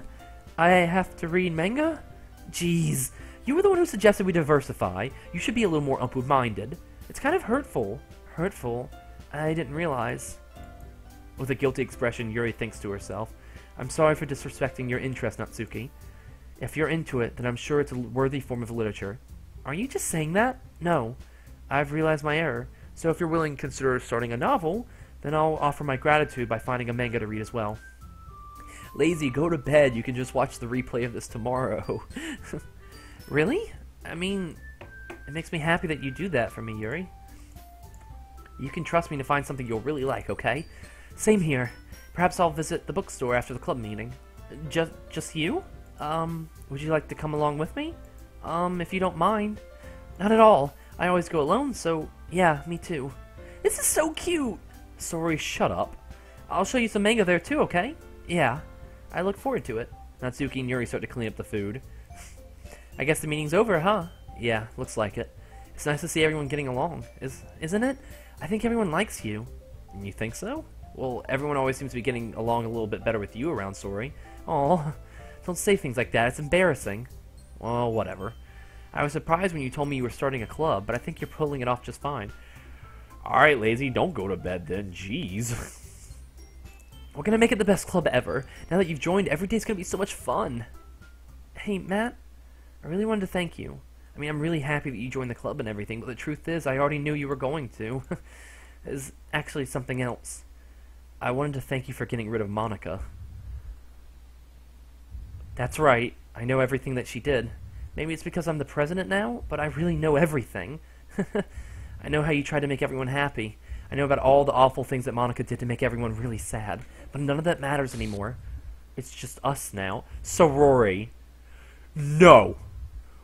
have to read manga? Jeez, you were the one who suggested we diversify. You should be a little more open-minded. It's kind of hurtful. Hurtful? I didn't realize. With a guilty expression, Yuri thinks to herself, I'm sorry for disrespecting your interest, Natsuki. If you're into it, then I'm sure it's a worthy form of literature. Are you just saying that? No. I've realized my error. So if you're willing to consider starting a novel, then I'll offer my gratitude by finding a manga to read as well. Lazy, go to bed. You can just watch the replay of this tomorrow. Really? I mean, it makes me happy that you do that for me, Yuri. You can trust me to find something you'll really like, okay? Same here. Perhaps I'll visit the bookstore after the club meeting. Just you? Would you like to come along with me? If you don't mind. Not at all. I always go alone, so yeah, me too. This is so cute! Sorry, shut up. I'll show you some manga there too, okay? Yeah. I look forward to it. Natsuki and Yuri start to clean up the food. I guess the meeting's over, huh? Yeah, looks like it. It's nice to see everyone getting along, isn't it? I think everyone likes you. You think so? Well, everyone always seems to be getting along a little bit better with you around Sori. Aw, don't say things like that, it's embarrassing. Well, whatever. I was surprised when you told me you were starting a club, but I think you're pulling it off just fine. Alright, Lazy, don't go to bed then, jeez. We're gonna make it the best club ever. Now that you've joined, every day's gonna be so much fun. Hey, Matt, I really wanted to thank you. I mean, I'm really happy that you joined the club and everything, but the truth is, I already knew you were going to. It's actually something else. I wanted to thank you for getting rid of Monica. That's right, I know everything that she did. Maybe it's because I'm the president now, but I really know everything. I know how you tried to make everyone happy. I know about all the awful things that Monica did to make everyone really sad. But none of that matters anymore. It's just us now. Sorori. No.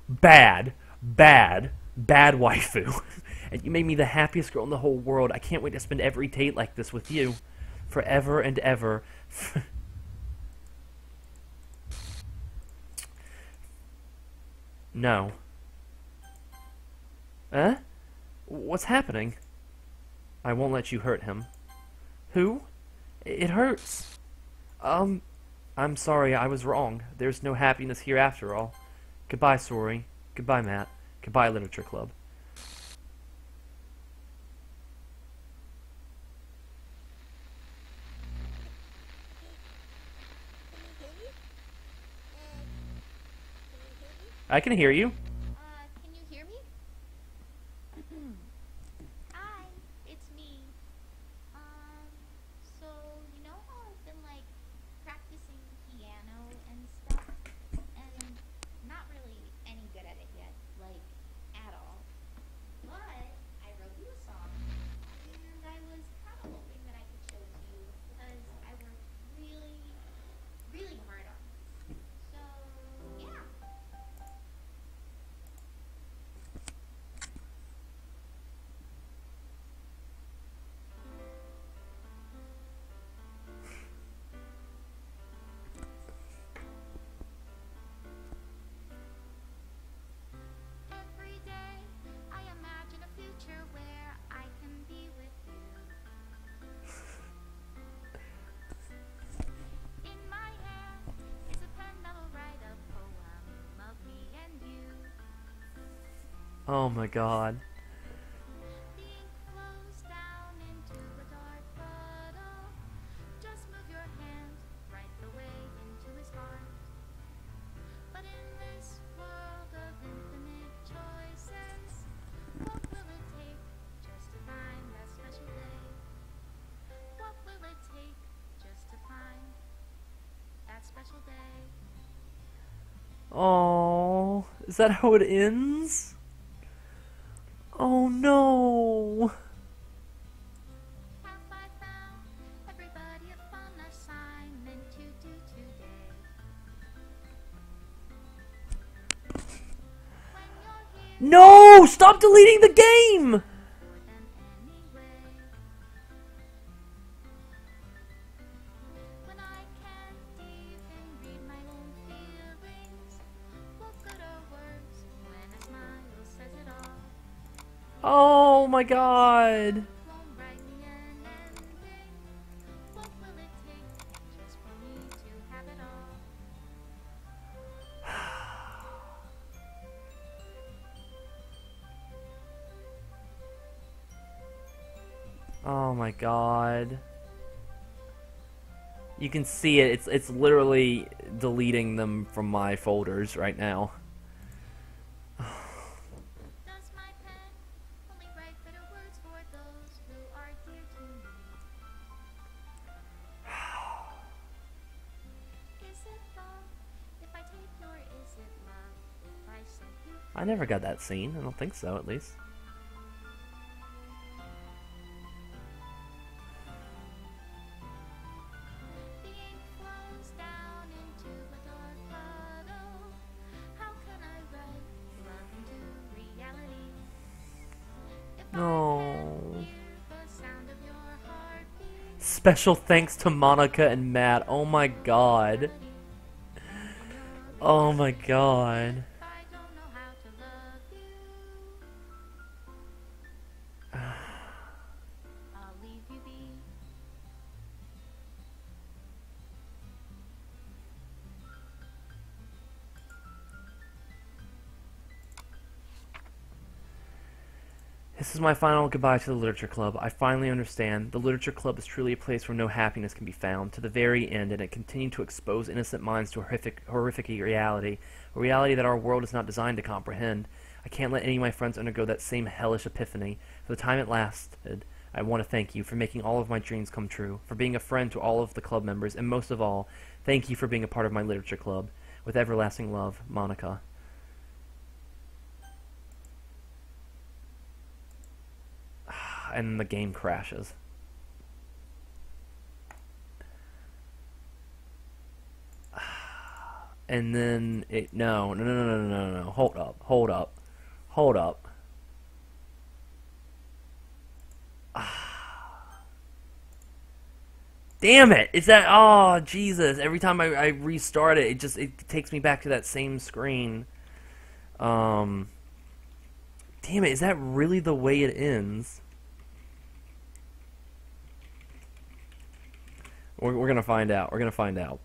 Bad. Bad. Bad waifu. And you made me the happiest girl in the whole world. I can't wait to spend every day like this with you. Forever and ever. No. Eh? What's happening? I won't let you hurt him. Who? It hurts. I'm sorry, I was wrong. There's no happiness here after all. Goodbye, Sori. Goodbye, Matt. Goodbye, Literature Club. I can hear you. Can you hear me? Hi, it's me. So, you know how I've been, like, practicing piano and stuff? And not really any good at it yet, like, at all. But I wrote you a song, and I was kind of hoping that I could show it to you, because I worked really, really hard on it. So, yeah. Every day I imagine a future where I can be with you. In my hand is a pen that'll write a poem of me and you. Oh my god. The ink flows down into a dark puddle. Just move your hand right the way into his heart. But in this world of infinite choices, what will it take just to find that special day? What will it take just to find that special day? Oh, is that how it ends? Oh no. Have I found everybody a fun assignment to do today? When you're here No! Stop deleting the game! for them anyway. When I can't even read my own feelings, what good are words when a smile says it all? Oh my god. Won't write me an ending. What will it take just for me to have it all? Oh my god. You can see it. It's literally deleting them from my folders right now. Does my pen only write bitter words for those who are dear to me? Is it wrong if I take your is it love if I sent you? I never got that scene. I don't think so, at least. Special thanks to Monica and Matt. Oh my god. Oh my god. I don't know how to love you. I'll leave you be. This is my final goodbye to the Literature Club. I finally understand. The Literature Club is truly a place where no happiness can be found, to the very end, and it continued to expose innocent minds to a horrific reality, a reality that our world is not designed to comprehend. I can't let any of my friends undergo that same hellish epiphany. For the time it lasted, I want to thank you for making all of my dreams come true, for being a friend to all of the club members, and most of all, thank you for being a part of my Literature Club. With everlasting love, Monica. And the game crashes. And then it no. Hold up. Damn it! Is that oh Jesus? Every time I restart it, it takes me back to that same screen. Damn it! Is that really the way it ends? We're gonna find out. We're gonna find out.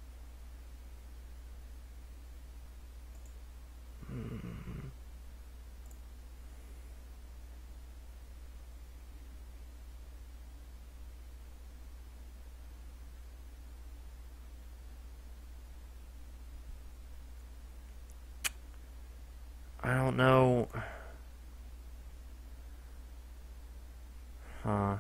I don't know. Huh.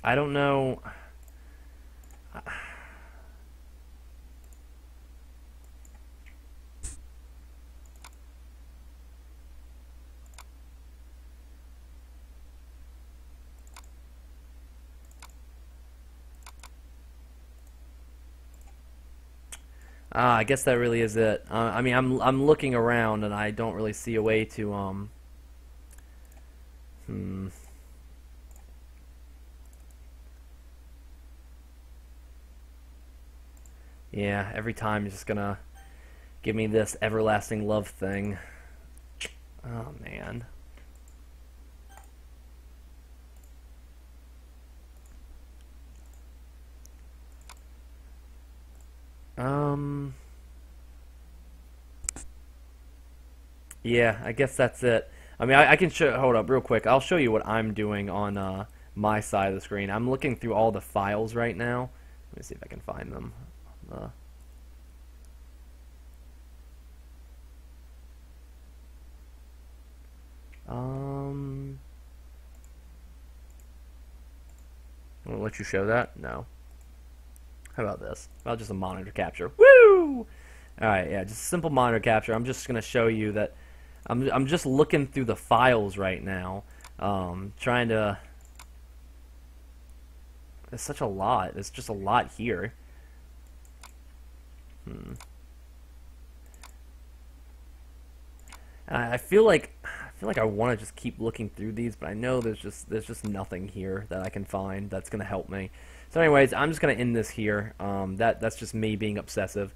I don't know. I guess that really is it. I mean, I'm looking around and I don't really see a way to Yeah, every time you're just gonna give me this everlasting love thing. Oh man. Yeah, I guess that's it. I mean, I can show. Hold up, real quick. I'll show you what I'm doing on my side of the screen. I'm looking through all the files right now. Let me see if I can find them. I'll let you show that. No. How about this? How about just a monitor capture? Woo! All right, yeah, just a simple monitor capture. I'm just gonna show you that I'm just looking through the files right now, trying to. It's such a lot. It's just a lot here. I feel like I want to just keep looking through these, but I know there's just nothing here that I can find that's gonna help me. So, anyways, I'm just gonna end this here. That's just me being obsessive.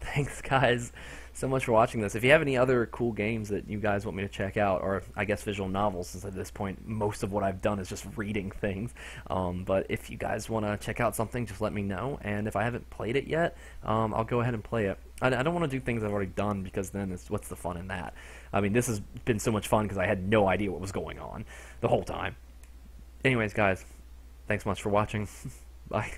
Thanks, guys, so much for watching this. If you have any other cool games that you guys want me to check out, or I guess visual novels, since at this point most of what I've done is just reading things. But if you guys want to check out something, just let me know. And if I haven't played it yet, I'll go ahead and play it. I don't want to do things I've already done because then what's the fun in that? I mean, this has been so much fun because I had no idea what was going on the whole time. Anyways, guys, thanks much for watching. Bye.